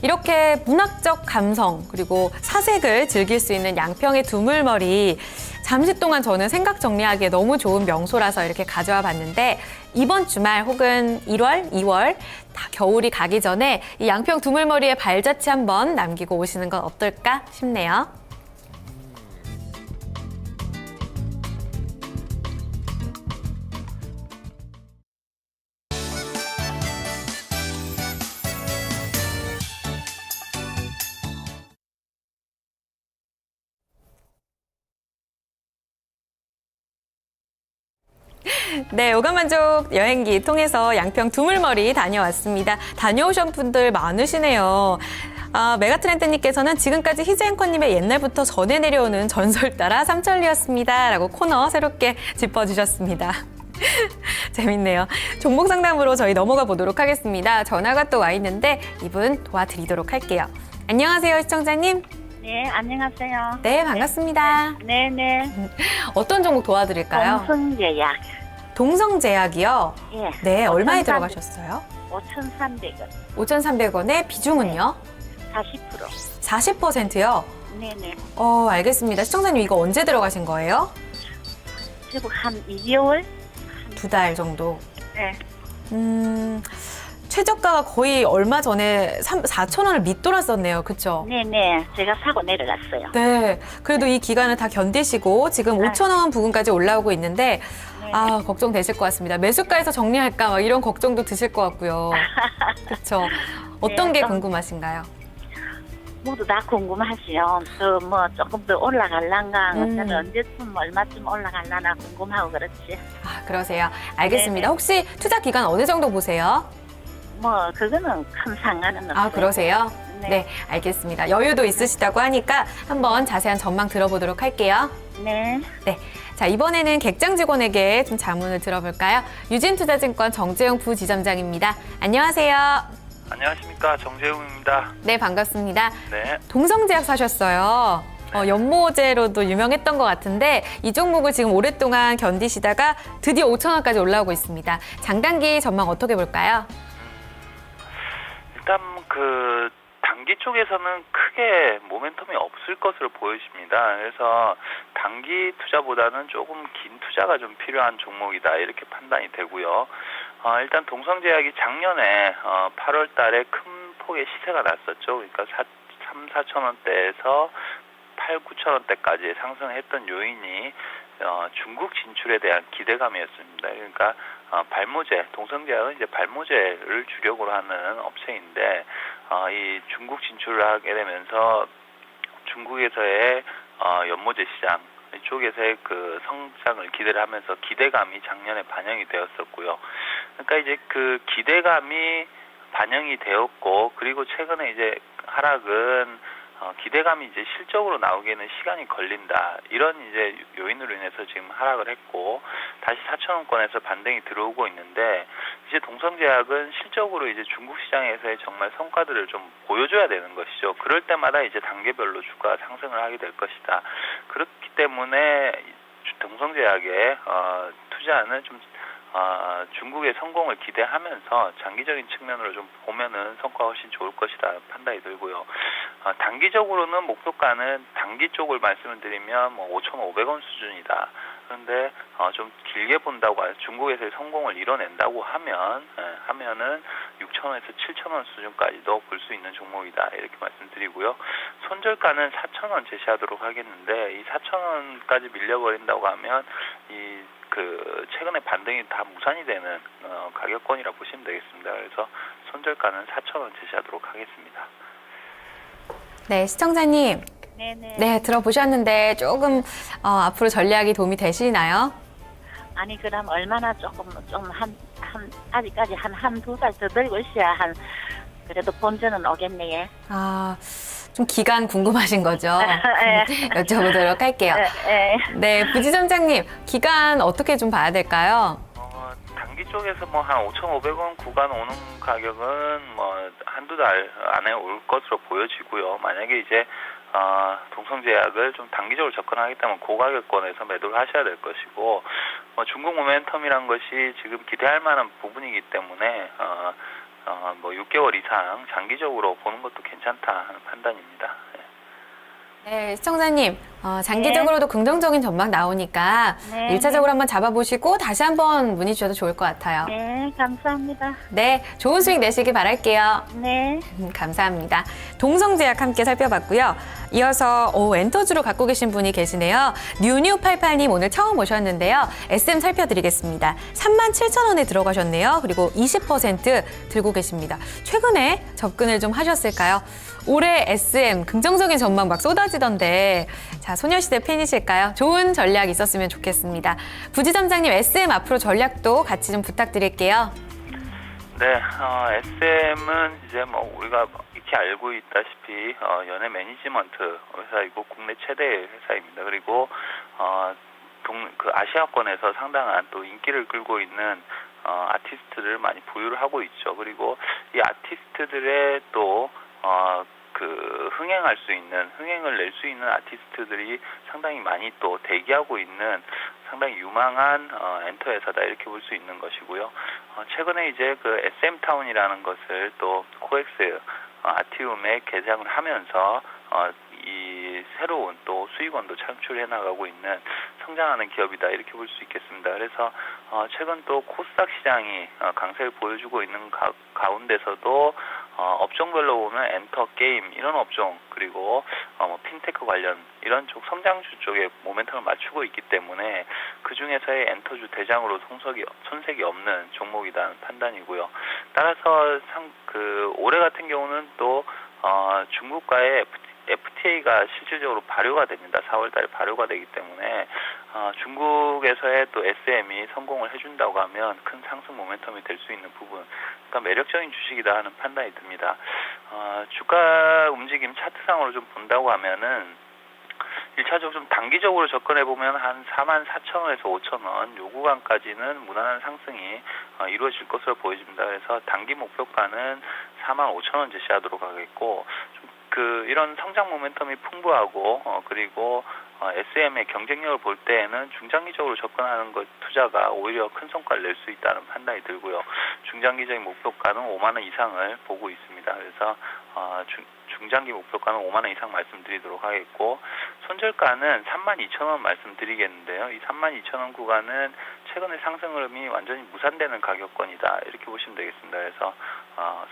이렇게 문학적 감성 그리고 사색을 즐길 수 있는 양평의 두물머리 잠시 동안 저는 생각 정리하기에 너무 좋은 명소라서 이렇게 가져와 봤는데 이번 주말 혹은 1월, 2월 다 겨울이 가기 전에 이 양평 두물머리의 발자취 한번 남기고 오시는 건 어떨까 싶네요. 네, 오감만족 여행기 통해서 양평 두물머리 다녀왔습니다. 다녀오신 분들 많으시네요. 메가트렌드님께서는 지금까지 희재 앵커님의 옛날부터 전해 내려오는 전설 따라 삼천리였습니다. 라고 코너 새롭게 짚어주셨습니다. 재밌네요. 종목 상담으로 저희 넘어가 보도록 하겠습니다. 전화가 또 와 있는데 이분 도와드리도록 할게요. 안녕하세요, 시청자님. 네, 안녕하세요. 네, 반갑습니다. 네네. 어떤 종목 도와드릴까요? 동성제약. 동성제약이요? 예. 네, 얼마에 5,300. 들어가셨어요? 5,300원. 5,300원에 비중은요? 40%. 40%요? 네네. 알겠습니다. 시청자님 이거 언제 들어가신 거예요? 지금 한 2개월? 2달 정도. 네. 최저가가 거의 얼마 전에 4,000원을 밑돌았었네요. 그렇죠? 네네. 제가 사고 내려갔어요. 네. 그래도 이 기간을 다 견디시고 지금 5,000원 부근까지 올라오고 있는데 네. 걱정되실 것 같습니다. 매수가에서 정리할까 막 이런 걱정도 드실 것 같고요. 그렇죠? 어떤 네, 게 궁금하신가요? 모두 다 궁금하시요. 또 뭐 조금 더 올라갈란가, 저는 언제쯤 얼마쯤 올라갈라나 궁금하고 그렇지. 아, 그러세요. 알겠습니다. 네네. 혹시 투자 기간 어느 정도 보세요? 뭐 그거는 큰 상관은 없어요. 아, 그러세요? 네. 네, 알겠습니다. 여유도 있으시다고 하니까 한번 자세한 전망 들어보도록 할게요. 네. 네. 자, 이번에는 객장 직원에게 좀 자문을 들어볼까요? 유진투자증권 정재용 부지점장입니다. 안녕하세요. 안녕하십니까, 정재웅입니다. 네, 반갑습니다. 네. 동성제약 사셨어요. 연모제로도 유명했던 것 같은데 이 종목을 지금 오랫동안 견디시다가 드디어 5,000원까지 올라오고 있습니다. 장단기 전망 어떻게 볼까요? 일단 그 단기 쪽에서는 크게 모멘텀이 없을 것으로 보여집니다. 그래서 단기 투자보다는 조금 긴 투자가 좀 필요한 종목이다, 이렇게 판단이 되고요. 일단 동성제약이 작년에 8월 달에 큰 폭의 시세가 났었죠. 그러니까 3, 4천 원대에서 8, 9천 원대까지 상승했던 요인이 중국 진출에 대한 기대감이었습니다. 그러니까 발모제, 동성제약은 이제 발모제를 주력으로 하는 업체인데 이 중국 진출을 하게 되면서 중국에서의 연모제 시장 쪽에서의 그 성장을 기대를 하면서 기대감이 작년에 반영이 되었었고요. 그러니까 이제 그 기대감이 반영이 되었고, 그리고 최근에 이제 하락은 기대감이 이제 실적으로 나오기에는 시간이 걸린다, 이런 이제 요인으로 인해서 지금 하락을 했고 다시 4,000원권에서 반등이 들어오고 있는데, 이제 동성제약은 실적으로 이제 중국 시장에서의 정말 성과들을 좀 보여줘야 되는 것이죠. 그럴 때마다 이제 단계별로 주가 상승을 하게 될 것이다. 그렇기 때문에 동성제약에 투자는 좀 중국의 성공을 기대하면서 장기적인 측면으로 좀 보면은 성과가 훨씬 좋을 것이다 판단이 들고요. 단기적으로는 목표가는 단기 쪽을 말씀을 드리면 뭐 5,500원 수준이다. 그런데 좀 길게 본다고 중국에서의 성공을 이뤄낸다고 하면은 6,000원에서 7,000원 수준까지도 볼 수 있는 종목이다, 이렇게 말씀드리고요. 손절가는 4,000원 제시하도록 하겠는데, 이 4,000원까지 밀려버린다고 하면 그 최근에 반등이 다 무산이 되는 가격권이라 보시면 되겠습니다. 그래서 손절가는 4,000원 제시하도록 하겠습니다. 네, 시청자님. 네네. 네, 들어보셨는데 조금 앞으로 전략이 도움이 되시나요? 아니 그럼 얼마나 조금 좀 아직까지 한두 달 더 들고 있어야 그래도 본전은 오겠네. 좀 기간 궁금하신 거죠? 예. 여쭤보도록 할게요. 예. 네, 부지점장님, 기간 어떻게 좀 봐야 될까요? 단기 쪽에서 뭐 한 5,500원 구간 오는 가격은 뭐 한두 달 안에 올 것으로 보여지고요. 만약에 이제 동성제약을 좀 단기적으로 접근하겠다면 고가격권에서 매도를 하셔야 될 것이고, 중국 모멘텀이란 것이 지금 기대할 만한 부분이기 때문에 뭐 6개월 이상 장기적으로 보는 것도 괜찮다 하는 판단입니다. 네, 시청자님, 장기적으로도 긍정적인 전망 나오니까 네. 1차적으로 한번 잡아보시고 다시 한번 문의 주셔도 좋을 것 같아요. 네, 감사합니다. 네, 좋은 수익 내시길 바랄게요. 네. 감사합니다. 동성제약 함께 살펴봤고요. 이어서 엔터주로 갖고 계신 분이 계시네요. 뉴뉴88님 오늘 처음 오셨는데요. SM 살펴드리겠습니다. 37,000원에 들어가셨네요. 그리고 20% 들고 계십니다. 최근에 접근을 좀 하셨을까요? 올해 SM 긍정적인 전망 막 쏟아지던데, 자, 소녀시대 팬이실까요? 좋은 전략 있었으면 좋겠습니다. 부지점장님, SM 앞으로 전략도 같이 좀 부탁드릴게요. 네, SM은 이제 뭐 우리가 익히 알고 있다시피 연예 매니지먼트 회사이고 국내 최대의 회사입니다. 그리고 그 아시아권에서 상당한 또 인기를 끌고 있는 아티스트를 많이 보유를 하고 있죠. 그리고 이 아티스트들의 또 그 흥행을 낼 수 있는 아티스트들이 상당히 많이 또 대기하고 있는 상당히 유망한 엔터 회사다, 이렇게 볼 수 있는 것이고요. 최근에 이제 그 SM타운이라는 것을 또 코엑스 아티움에 개장을 하면서 이 새로운 또 수익원도 창출해 나가고 있는 성장하는 기업이다, 이렇게 볼 수 있겠습니다. 그래서 최근 또 코스닥 시장이 강세를 보여주고 있는 가운데서도 업종별로 보면 엔터, 게임 이런 업종, 그리고 뭐 핀테크 관련 이런 쪽 성장주 쪽에 모멘텀을 맞추고 있기 때문에 그 중에서의 엔터주 대장으로 손색이 없는 종목이라는 판단이고요. 따라서 올해 같은 경우는 또 중국과의 FTA가 실질적으로 발효가 됩니다. 4월 달에 발효가 되기 때문에 중국에서의 또 SM이 성공을 해준다고 하면 큰 상승 모멘텀이 될 수 있는 부분, 그러니까 매력적인 주식이다 하는 판단이 듭니다. 주가 움직임 차트상으로 좀 본다고 하면은 1차적으로 좀 단기적으로 접근해 보면 한 44,000원에서 5,000원 요 구간까지는 무난한 상승이 이루어질 것으로 보여집니다. 그래서 단기 목표가는 45,000원 제시하도록 하겠고, 이런 성장 모멘텀이 풍부하고 그리고 SM의 경쟁력을 볼 때에는 중장기적으로 접근하는 것 투자가 오히려 큰 성과를 낼 수 있다는 판단이 들고요. 중장기적인 목표가는 5만 원 이상을 보고 있습니다. 그래서 중장기 목표가는 5만 원 이상 말씀드리도록 하겠고, 손절가는 32,000원 말씀드리겠는데요. 이 32,000원 구간은 최근의 상승 흐름이 완전히 무산되는 가격권이다 이렇게 보시면 되겠습니다. 그래서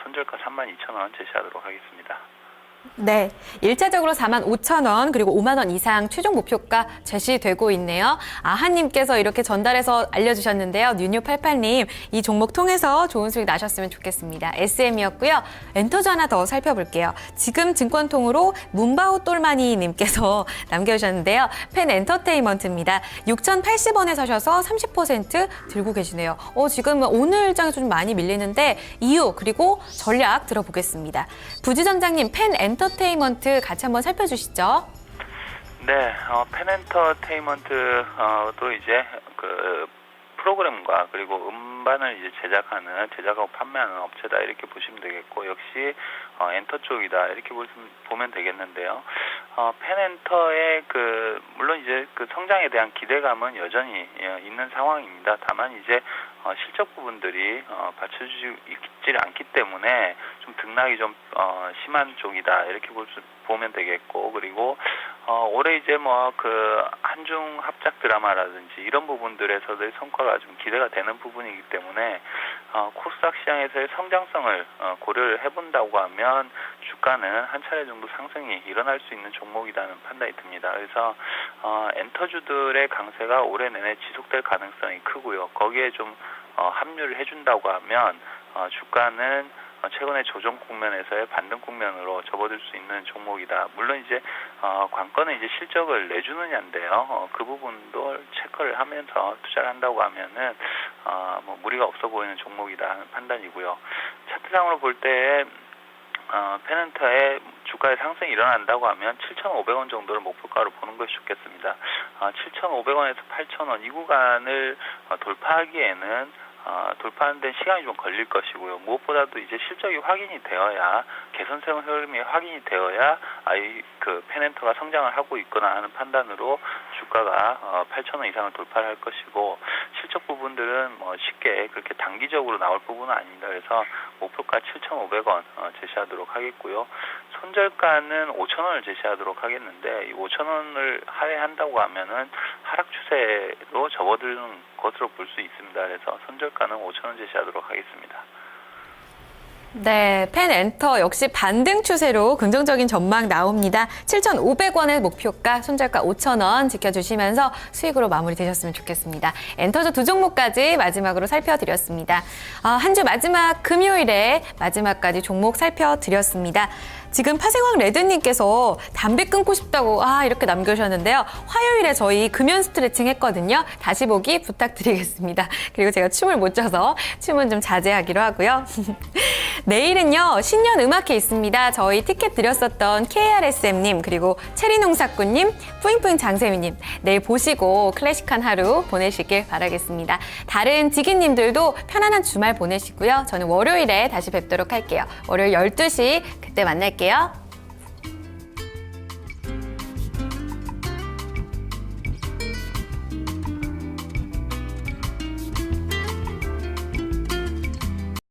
손절가 32,000원 제시하도록 하겠습니다. 네, 1차적으로 45,000원 그리고 5만 원 이상 최종 목표가 제시되고 있네요. 아하님께서 이렇게 전달해서 알려주셨는데요. 뉴뉴88님, 이 종목 통해서 좋은 수익 나셨으면 좋겠습니다. SM이었고요. 엔터즈 하나 더 살펴볼게요. 지금 증권통으로 문바오 똘마니 님께서 남겨주셨는데요. 펜 엔터테인먼트입니다. 6,080원에 사셔서 30% 들고 계시네요. 지금 오늘 장에서 좀 많이 밀리는데 이유 그리고 전략 들어보겠습니다. 부지점장님, 펜 엔터테인먼트 같이 한번 살펴주시죠. 네, 펜엔터테인먼트도 이제 그 프로그램과 그리고 음반을 이제 제작하고 판매하는 업체다 이렇게 보시면 되겠고, 역시 엔터 쪽이다 이렇게 보면 되겠는데요. 펜엔터의 물론 이제 그 성장에 대한 기대감은 여전히 있는 상황입니다. 다만 이제 실적 부분들이 받쳐주지 않기 때문에 좀 등락이 좀 심한 쪽이다 이렇게 보면 되겠고, 그리고 올해 이제 한중 합작 드라마라든지 이런 부분들에서의 성과가 좀 기대가 되는 부분이기 때문에 코스닥 시장에서의 성장성을 고려를 해본다고 하면 주가는 한 차례 정도 상승이 일어날 수 있는 종목이라는 판단이 듭니다. 그래서 엔터주들의 강세가 올해 내내 지속될 가능성이 크고요. 거기에 좀 합류를 해준다고 하면 주가는 최근의 조정 국면에서의 반등 국면으로 접어들 수 있는 종목이다. 물론 이제 관건은 이제 실적을 내주느냐인데요. 그 부분도 체크를 하면서 투자를 한다고 하면은 무리가 없어 보이는 종목이다 하는 판단이고요. 차트상으로 볼 때 펜엔터의 주가의 상승이 일어난다고 하면 7,500원 정도를 목표가로 보는 것이 좋겠습니다. 7,500원에서 8,000원 이 구간을 돌파하기에는 돌파하는 데 시간이 좀 걸릴 것이고요. 무엇보다도 이제 실적이 확인이 되어야, 개선성 흐름이 확인이 되어야 그 펜엔터가 성장을 하고 있거나 하는 판단으로 주가가 8,000원 이상을 돌파를 할 것이고, 실적 부분들은 쉽게 그렇게 단기적으로 나올 부분은 아닙니다. 그래서 목표가 7,500원 제시하도록 하겠고요. 손절가는 5,000원을 제시하도록 하겠는데, 이 5,000원을 하회한다고 하면은 하락 추세로 접어드는 것으로 볼 수 있습니다. 그래서 손절가는 5,000원 제시하도록 하겠습니다. 네, 펜엔터 역시 반등 추세로 긍정적인 전망 나옵니다. 7,500원의 목표가, 손절가 5,000원 지켜주시면서 수익으로 마무리되셨으면 좋겠습니다. 엔터즈 두 종목까지 마지막으로 살펴드렸습니다. 한 주 마지막 금요일에 마지막까지 종목 살펴드렸습니다. 지금 파생왕 레드님께서 담배 끊고 싶다고 이렇게 남겨주셨는데요. 화요일에 저희 금연 스트레칭 했거든요. 다시 보기 부탁드리겠습니다. 그리고 제가 춤을 못 춰서 춤은 좀 자제하기로 하고요. 내일은요, 신년 음악회 있습니다. 저희 티켓 드렸었던 KRSM님, 그리고 체리농사꾼님, 뿌잉뿌잉 장세미님, 내일 보시고 클래식한 하루 보내시길 바라겠습니다. 다른 지기님들도 편안한 주말 보내시고요. 저는 월요일에 다시 뵙도록 할게요. 월요일 12시 그때 만날게요.